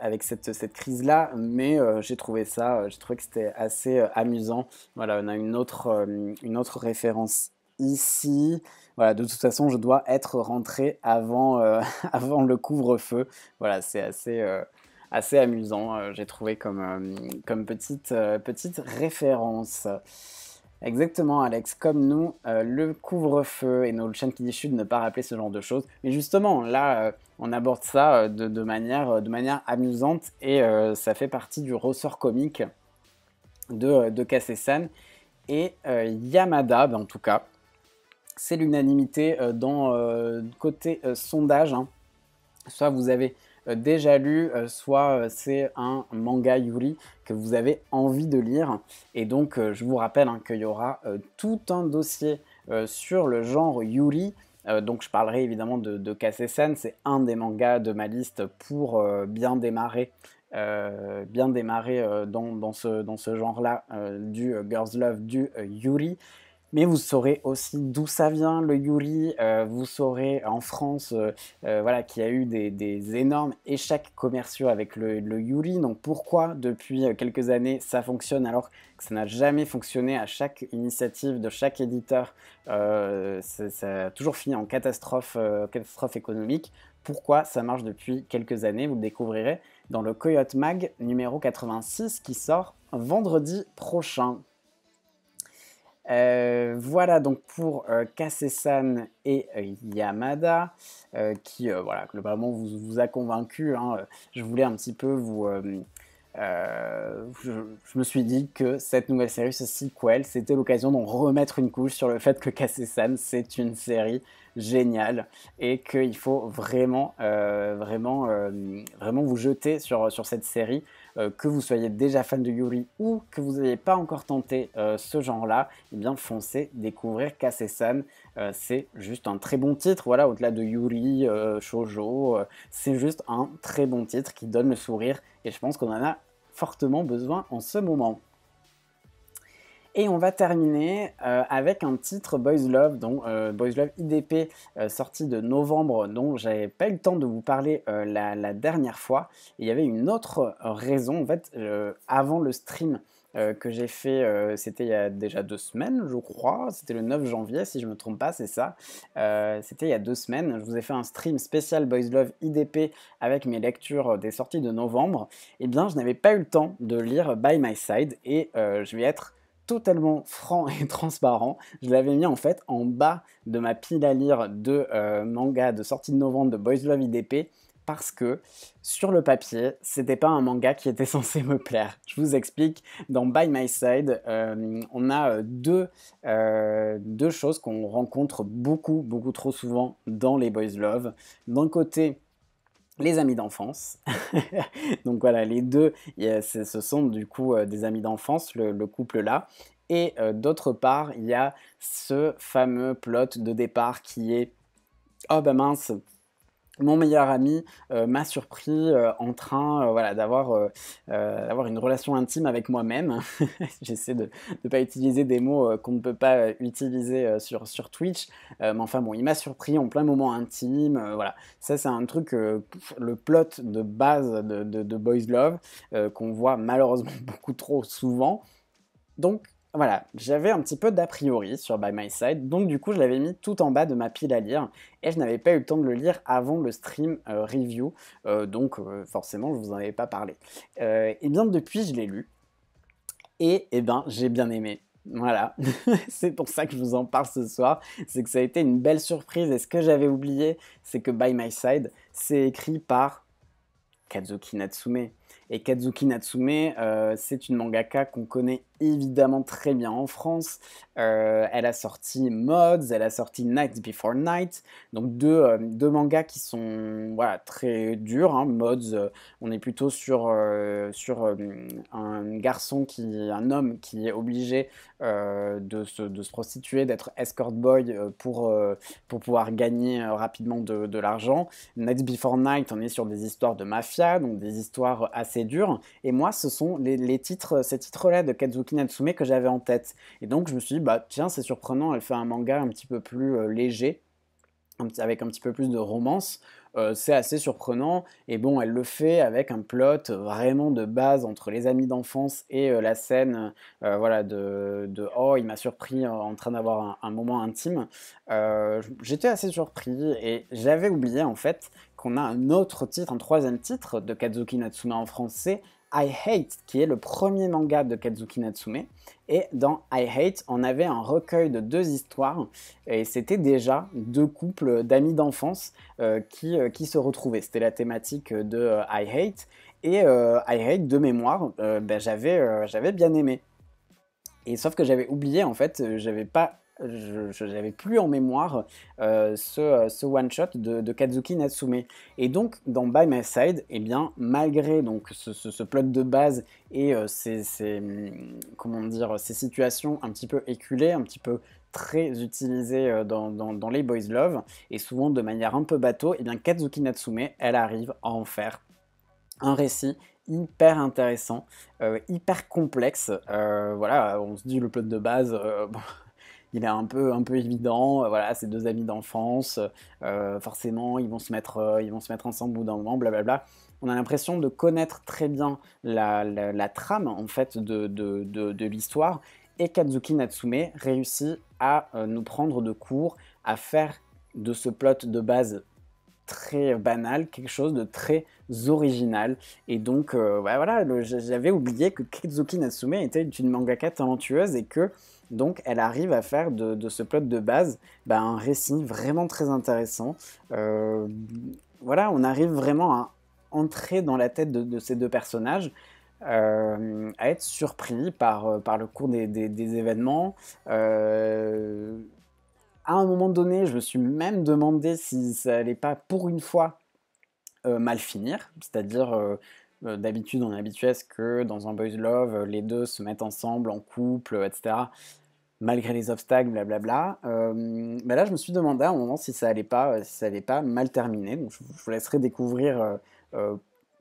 avec cette crise-là, mais j'ai trouvé que c'était assez amusant. Voilà, on a une autre référence ici. Voilà, de toute façon, je dois être rentré avant, avant le couvre-feu. Voilà, c'est assez amusant, j'ai trouvé comme petite référence. Exactement, Alex. Comme nous, le couvre-feu et nos chaînes qui déchus de ne pas rappeler ce genre de choses. Mais justement, là, on aborde ça de manière amusante et ça fait partie du ressort comique de Kase-san. Et Yamada, en tout cas, c'est l'unanimité dans côté sondage. Hein. Soit vous avez déjà lu, soit c'est un manga Yuri que vous avez envie de lire. Et donc, je vous rappelle qu'il y aura tout un dossier sur le genre Yuri. Donc, je parlerai évidemment de Kase-san. C'est un des mangas de ma liste pour bien démarrer. Dans ce genre-là du Girls Love, du Yuri. Mais vous saurez aussi d'où ça vient le Yuri, vous saurez en France voilà, qu'il y a eu des énormes échecs commerciaux avec le Yuri, donc pourquoi depuis quelques années ça fonctionne alors que ça n'a jamais fonctionné à chaque initiative de chaque éditeur, ça a toujours fini en catastrophe économique, pourquoi ça marche depuis quelques années, vous le découvrirez dans le Coyote Mag numéro 86 qui sort vendredi prochain. Voilà donc pour Kase-san et Yamada qui voilà, globalement vous a convaincu. Hein, je voulais un petit peu je me suis dit que cette nouvelle série, ce sequel, c'était l'occasion d'en remettre une couche sur le fait que Kase-san, c'est une série géniale et qu'il faut vraiment vous jeter sur cette série, que vous soyez déjà fan de Yuri ou que vous n'ayez pas encore tenté ce genre-là, eh bien foncez découvrir Kase-san. C'est juste un très bon titre, voilà, au-delà de Yuri, Shoujo, c'est juste un très bon titre qui donne le sourire et je pense qu'on en a fortement besoin en ce moment. Et on va terminer avec un titre Boys Love, donc Boys Love IDP, sorti de novembre, dont j'avais pas eu le temps de vous parler la dernière fois. Et il y avait une autre raison, en fait, avant le stream que j'ai fait, c'était il y a déjà 2 semaines, je crois, c'était le 9 janvier, si je me trompe pas, c'est ça. C'était il y a 2 semaines, je vous ai fait un stream spécial Boys Love IDP avec mes lectures des sorties de novembre. Et bien, je n'avais pas eu le temps de lire By My Side, et je vais être totalement franc et transparent, je l'avais mis en fait en bas de ma pile à lire de manga de sortie de novembre de Boys Love IDP parce que sur le papier, c'était pas un manga qui était censé me plaire. Je vous explique, dans By My Side, on a deux choses qu'on rencontre beaucoup trop souvent dans les Boys Love. D'un côté, les amis d'enfance. Donc voilà, les deux, ce sont du coup des amis d'enfance, le couple là. Et d'autre part, il y a ce fameux plot de départ qui est « Oh bah mince, mon meilleur ami m'a surpris en train voilà, d'avoir une relation intime avec moi-même. » J'essaie de ne pas utiliser des mots qu'on ne peut pas utiliser sur Twitch. Mais enfin bon, il m'a surpris en plein moment intime. Voilà. Ça, c'est un truc, le plot de base de Boys Love, qu'on voit malheureusement beaucoup trop souvent. Donc, voilà, j'avais un petit peu d'a priori sur By My Side, donc du coup je l'avais mis tout en bas de ma pile à lire, et je n'avais pas eu le temps de le lire avant le stream review, donc forcément je vous en avais pas parlé. Et bien depuis je l'ai lu, et ben j'ai bien aimé. Voilà, c'est pour ça que je vous en parle ce soir, c'est que ça a été une belle surprise, et ce que j'avais oublié, c'est que By My Side, c'est écrit par Kazuki Natsume. Et Kazuki Natsume, c'est une mangaka qu'on connaît évidemment très bien en France. Elle a sorti Mods, elle a sorti Night Before Night, donc deux mangas qui sont voilà, très durs. Hein. Mods, on est plutôt sur un homme qui est obligé de se prostituer, d'être escort boy pour pouvoir gagner rapidement de l'argent. Night Before Night, on est sur des histoires de mafia, donc des histoires assez dures. Et moi, ce sont ces titres-là de Kazuki Natsume que j'avais en tête. Et donc, je me suis dit, bah tiens, c'est surprenant, elle fait un manga un petit peu plus léger, avec un petit peu plus de romance. C'est assez surprenant, et bon, elle le fait avec un plot vraiment de base entre les amis d'enfance et la scène voilà, oh, il m'a surpris en train d'avoir un moment intime. J'étais assez surpris, et j'avais oublié en fait qu'on a un autre titre, un troisième titre de Kazuki Natsume en français, I Hate, qui est le premier manga de Kazuki Natsume. Et dans I Hate, on avait un recueil de 2 histoires, et c'était déjà 2 couples d'amis d'enfance qui se retrouvaient. C'était la thématique de I Hate, et I Hate, de mémoire, j'avais bien aimé. Et sauf que j'avais oublié, en fait, j'avais plus en mémoire ce one-shot de Kazuki Natsume. Et donc, dans By My Side, eh bien, malgré donc, ce plot de base et comment dire, ces situations un petit peu éculées, un petit peu très utilisées dans les Boys Love, et souvent de manière un peu bateau, eh bien, Kazuki Natsume, elle arrive à en faire un récit hyper intéressant, hyper complexe. Voilà, on se dit le plot de base, bon, il est un peu évident. Voilà, c'est 2 amis d'enfance, forcément ils vont se mettre ensemble au bout d'un moment, blablabla. On a l'impression de connaître très bien la trame en fait de l'histoire, et Kazuki Natsume réussit à nous prendre de court, à faire de ce plot de base très banal, quelque chose de très original. Et donc, voilà, j'avais oublié que Kazuki Natsume était une mangaka talentueuse, et que donc elle arrive à faire de ce plot de base un récit vraiment très intéressant. Voilà, on arrive vraiment à entrer dans la tête de ces 2 personnages, à être surpris par le cours des événements. À un moment donné, je me suis même demandé si ça allait pas, pour une fois, mal finir. C'est-à-dire, d'habitude, on est habitué à ce que dans un boys love, les 2 se mettent ensemble en couple, etc., malgré les obstacles, blablabla. Là, je me suis demandé à un moment si ça allait pas mal terminer. Donc, je vous laisserai découvrir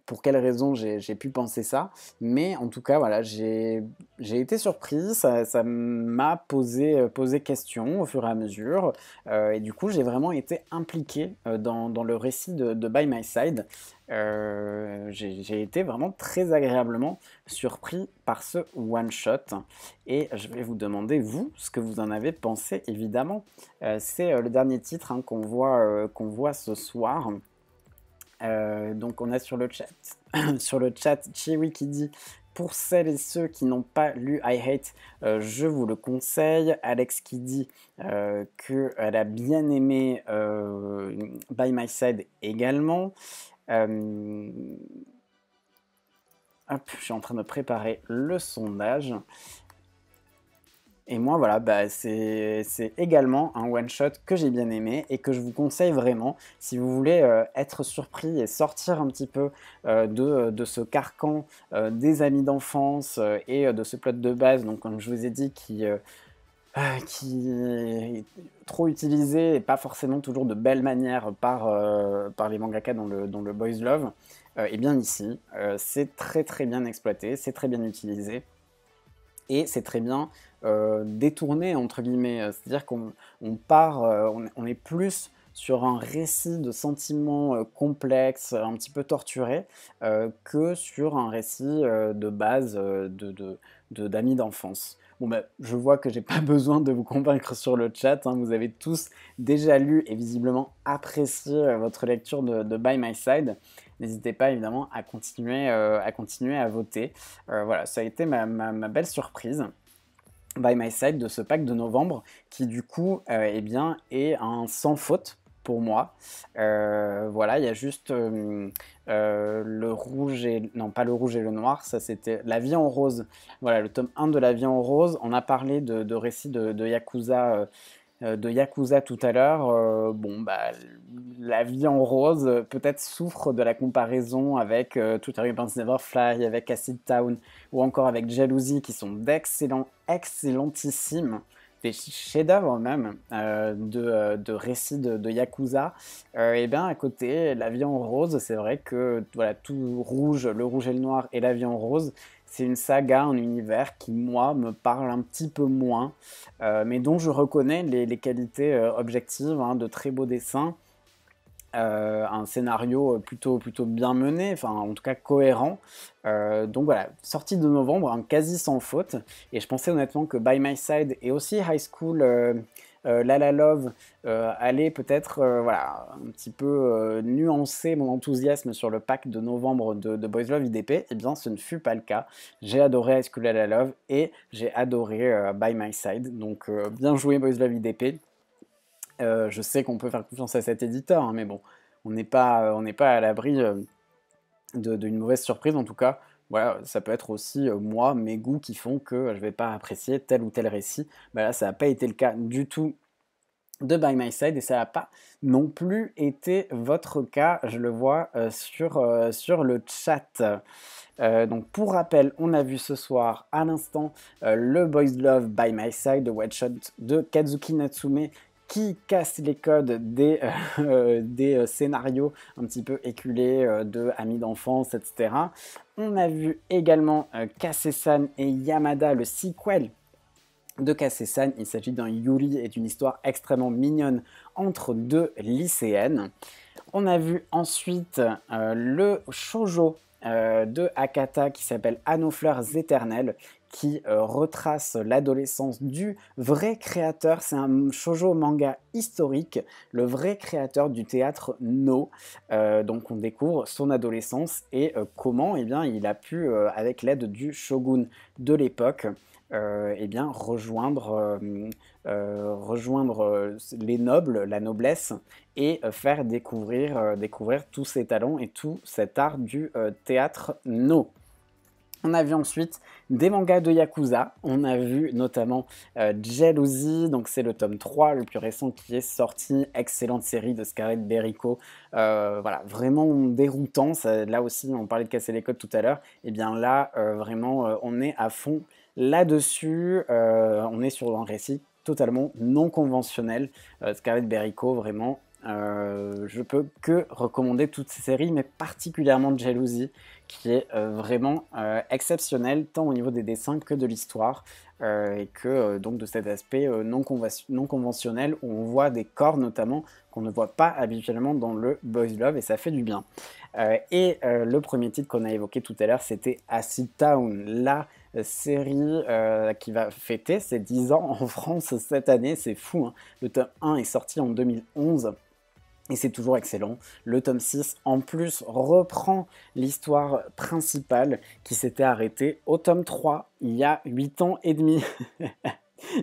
pour quelles raisons j'ai pu penser ça. Mais en tout cas, voilà, j'ai été surpris, ça m'a posé question au fur et à mesure. Et du coup, j'ai vraiment été impliqué dans le récit de By My Side. J'ai été vraiment très agréablement surpris par ce one-shot. Et je vais vous demander, vous, ce que vous en avez pensé, évidemment. C'est le dernier titre qu'on voit ce soir. Donc on a sur le chat, sur le chat Chewy qui dit: pour celles et ceux qui n'ont pas lu I Hate, je vous le conseille. Alex qui dit qu'elle a bien aimé By My Side également. Hop, je suis en train de préparer le sondage. Et moi, voilà, c'est également un one-shot que j'ai bien aimé, et que je vous conseille vraiment si vous voulez être surpris et sortir un petit peu de ce carcan des amis d'enfance et de ce plot de base, donc comme je vous ai dit, qui est trop utilisé et pas forcément toujours de belle manière par les mangaka dans le boys love. Et bien ici, c'est très très bien exploité, c'est très bien utilisé. Et c'est très bien détourné, entre guillemets. C'est-à-dire qu'on on est plus sur un récit de sentiments complexes, un petit peu torturés, que sur un récit de base d'amis d'enfance. Bon, je vois que j'ai pas besoin de vous convaincre sur le chat, hein. Vous avez tous déjà lu et visiblement apprécié votre lecture de By My Side. N'hésitez pas évidemment à continuer à voter. Voilà, ça a été ma belle surprise By My Side de ce pack de novembre, qui du coup eh bien, est un sans faute pour moi. Voilà, il y a juste le rouge et... Non, pas le rouge et le noir, ça c'était La vie en rose. Voilà, le tome 1 de La vie en rose. On a parlé de récits de Yakuza tout à l'heure. Bon, bah, La vie en rose peut-être souffre de la comparaison avec Totally Bounce Never Fly, avec Acid Town ou encore avec Jalousie, qui sont excellentissimes, des chefs-d'œuvre même de récits de Yakuza. Et bien à côté, La vie en rose, c'est vrai que voilà, tout rouge, le rouge et le noir et La vie en rose, c'est une saga, un univers qui, moi, me parle un petit peu moins, mais dont je reconnais les qualités objectives, hein, de très beaux dessins, un scénario plutôt bien mené, enfin en tout cas cohérent. Donc voilà, sortie de novembre, hein, quasi sans faute. Et je pensais honnêtement que By My Side et aussi High School La La Love allaient peut-être voilà, un petit peu nuancer mon enthousiasme sur le pack de novembre de Boys Love IDP. Eh bien ce ne fut pas le cas. J'ai adoré High School La La Love et j'ai adoré By My Side. Donc bien joué Boys Love IDP. Je sais qu'on peut faire confiance à cet éditeur, hein, mais bon, on n'est pas à l'abri d'une mauvaise surprise. En tout cas, voilà, ça peut être aussi moi, mes goûts qui font que je vais pas apprécier tel ou tel récit. Bah là, ça n'a pas été le cas du tout de By My Side et ça n'a pas non plus été votre cas, je le vois sur le chat. Donc pour rappel, on a vu ce soir à l'instant le Boys Love By My Side, de One Shot de Kazuki Natsume, qui casse les codes des scénarios un petit peu éculés de amis d'enfance, etc. On a vu également Kase-san et Yamada, le sequel de Kase-san. Il s'agit d'un Yuri et d'une histoire extrêmement mignonne entre deux lycéennes. On a vu ensuite le shoujo de Akata qui s'appelle À nos fleurs éternelles, qui retrace l'adolescence du vrai créateur. C'est un shoujo manga historique, le vrai créateur du théâtre No. Donc on découvre son adolescence et comment eh bien, il a pu, avec l'aide du shogun de l'époque, eh bien, rejoindre les nobles, la noblesse, et faire découvrir tous ses talents et tout cet art du théâtre No. On a vu ensuite des mangas de Yakuza. On a vu notamment Jalousie, donc c'est le tome 3, le plus récent qui est sorti. Excellente série de Scarlett Berrico. Voilà, vraiment déroutant. Ça, là aussi, on parlait de casser les codes tout à l'heure. Et bien là, vraiment, on est à fond là-dessus. On est sur un récit totalement non conventionnel. Scarlett Berrico, vraiment, je peux que recommander toutes ces séries, mais particulièrement Jalousie, qui est vraiment exceptionnel, tant au niveau des dessins que de l'histoire, et que donc de cet aspect non conventionnel, où on voit des corps notamment qu'on ne voit pas habituellement dans le Boys Love, et ça fait du bien. Et le premier titre qu'on a évoqué tout à l'heure, c'était Acid Town, la série qui va fêter ses 10 ans en France cette année. C'est fou, hein. Le tome 1 est sorti en 2011. Et c'est toujours excellent. Le tome 6, en plus, reprend l'histoire principale qui s'était arrêtée au tome 3, il y a 8 ans et demi.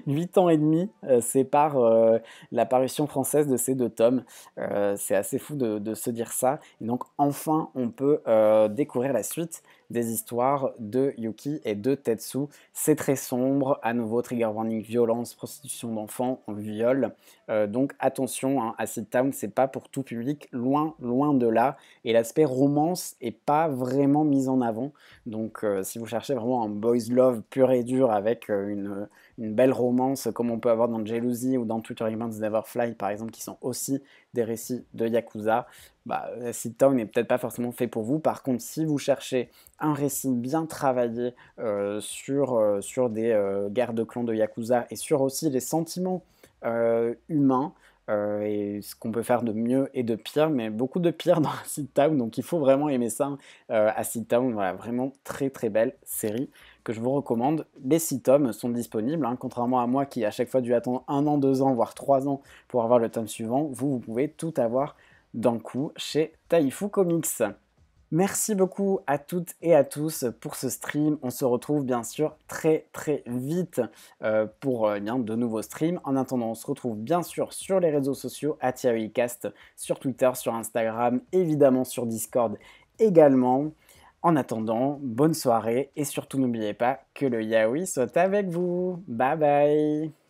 8 ans et demi séparent l'apparition française de ces deux tomes. C'est assez fou de se dire ça. Et donc enfin, on peut découvrir la suite des histoires de Yuki et de Tetsu. C'est très sombre, à nouveau trigger warning, violence, prostitution d'enfants, viol. Donc attention, hein, Acid Town, c'est pas pour tout public, loin de là. Et l'aspect romance est pas vraiment mis en avant. Donc si vous cherchez vraiment un boys love pur et dur avec une belle romance comme on peut avoir dans Jalousie ou dans Twitter Humans Never Fly par exemple, qui sont aussi des récits de Yakuza, bah, Acid Town n'est peut-être pas forcément fait pour vous. Par contre, si vous cherchez un récit bien travaillé sur des guerres de clans de Yakuza et sur aussi les sentiments humains, et ce qu'on peut faire de mieux et de pire, mais beaucoup de pire dans Acid Town, donc il faut vraiment aimer ça. Acid Town, voilà, vraiment très très belle série que je vous recommande. Les 6 tomes sont disponibles, hein, contrairement à moi qui à chaque fois dû attendre 1 an, 2 ans, voire 3 ans pour avoir le tome suivant. Vous pouvez tout avoir d'un coup chez Taifu Comics. Merci beaucoup à toutes et à tous pour ce stream. On se retrouve bien sûr très très vite pour bien de nouveaux streams. En attendant, on se retrouve bien sûr sur les réseaux sociaux, @yaoicast, sur Twitter, sur Instagram, évidemment sur Discord également. En attendant, bonne soirée et surtout n'oubliez pas que le yaoi soit avec vous. Bye bye.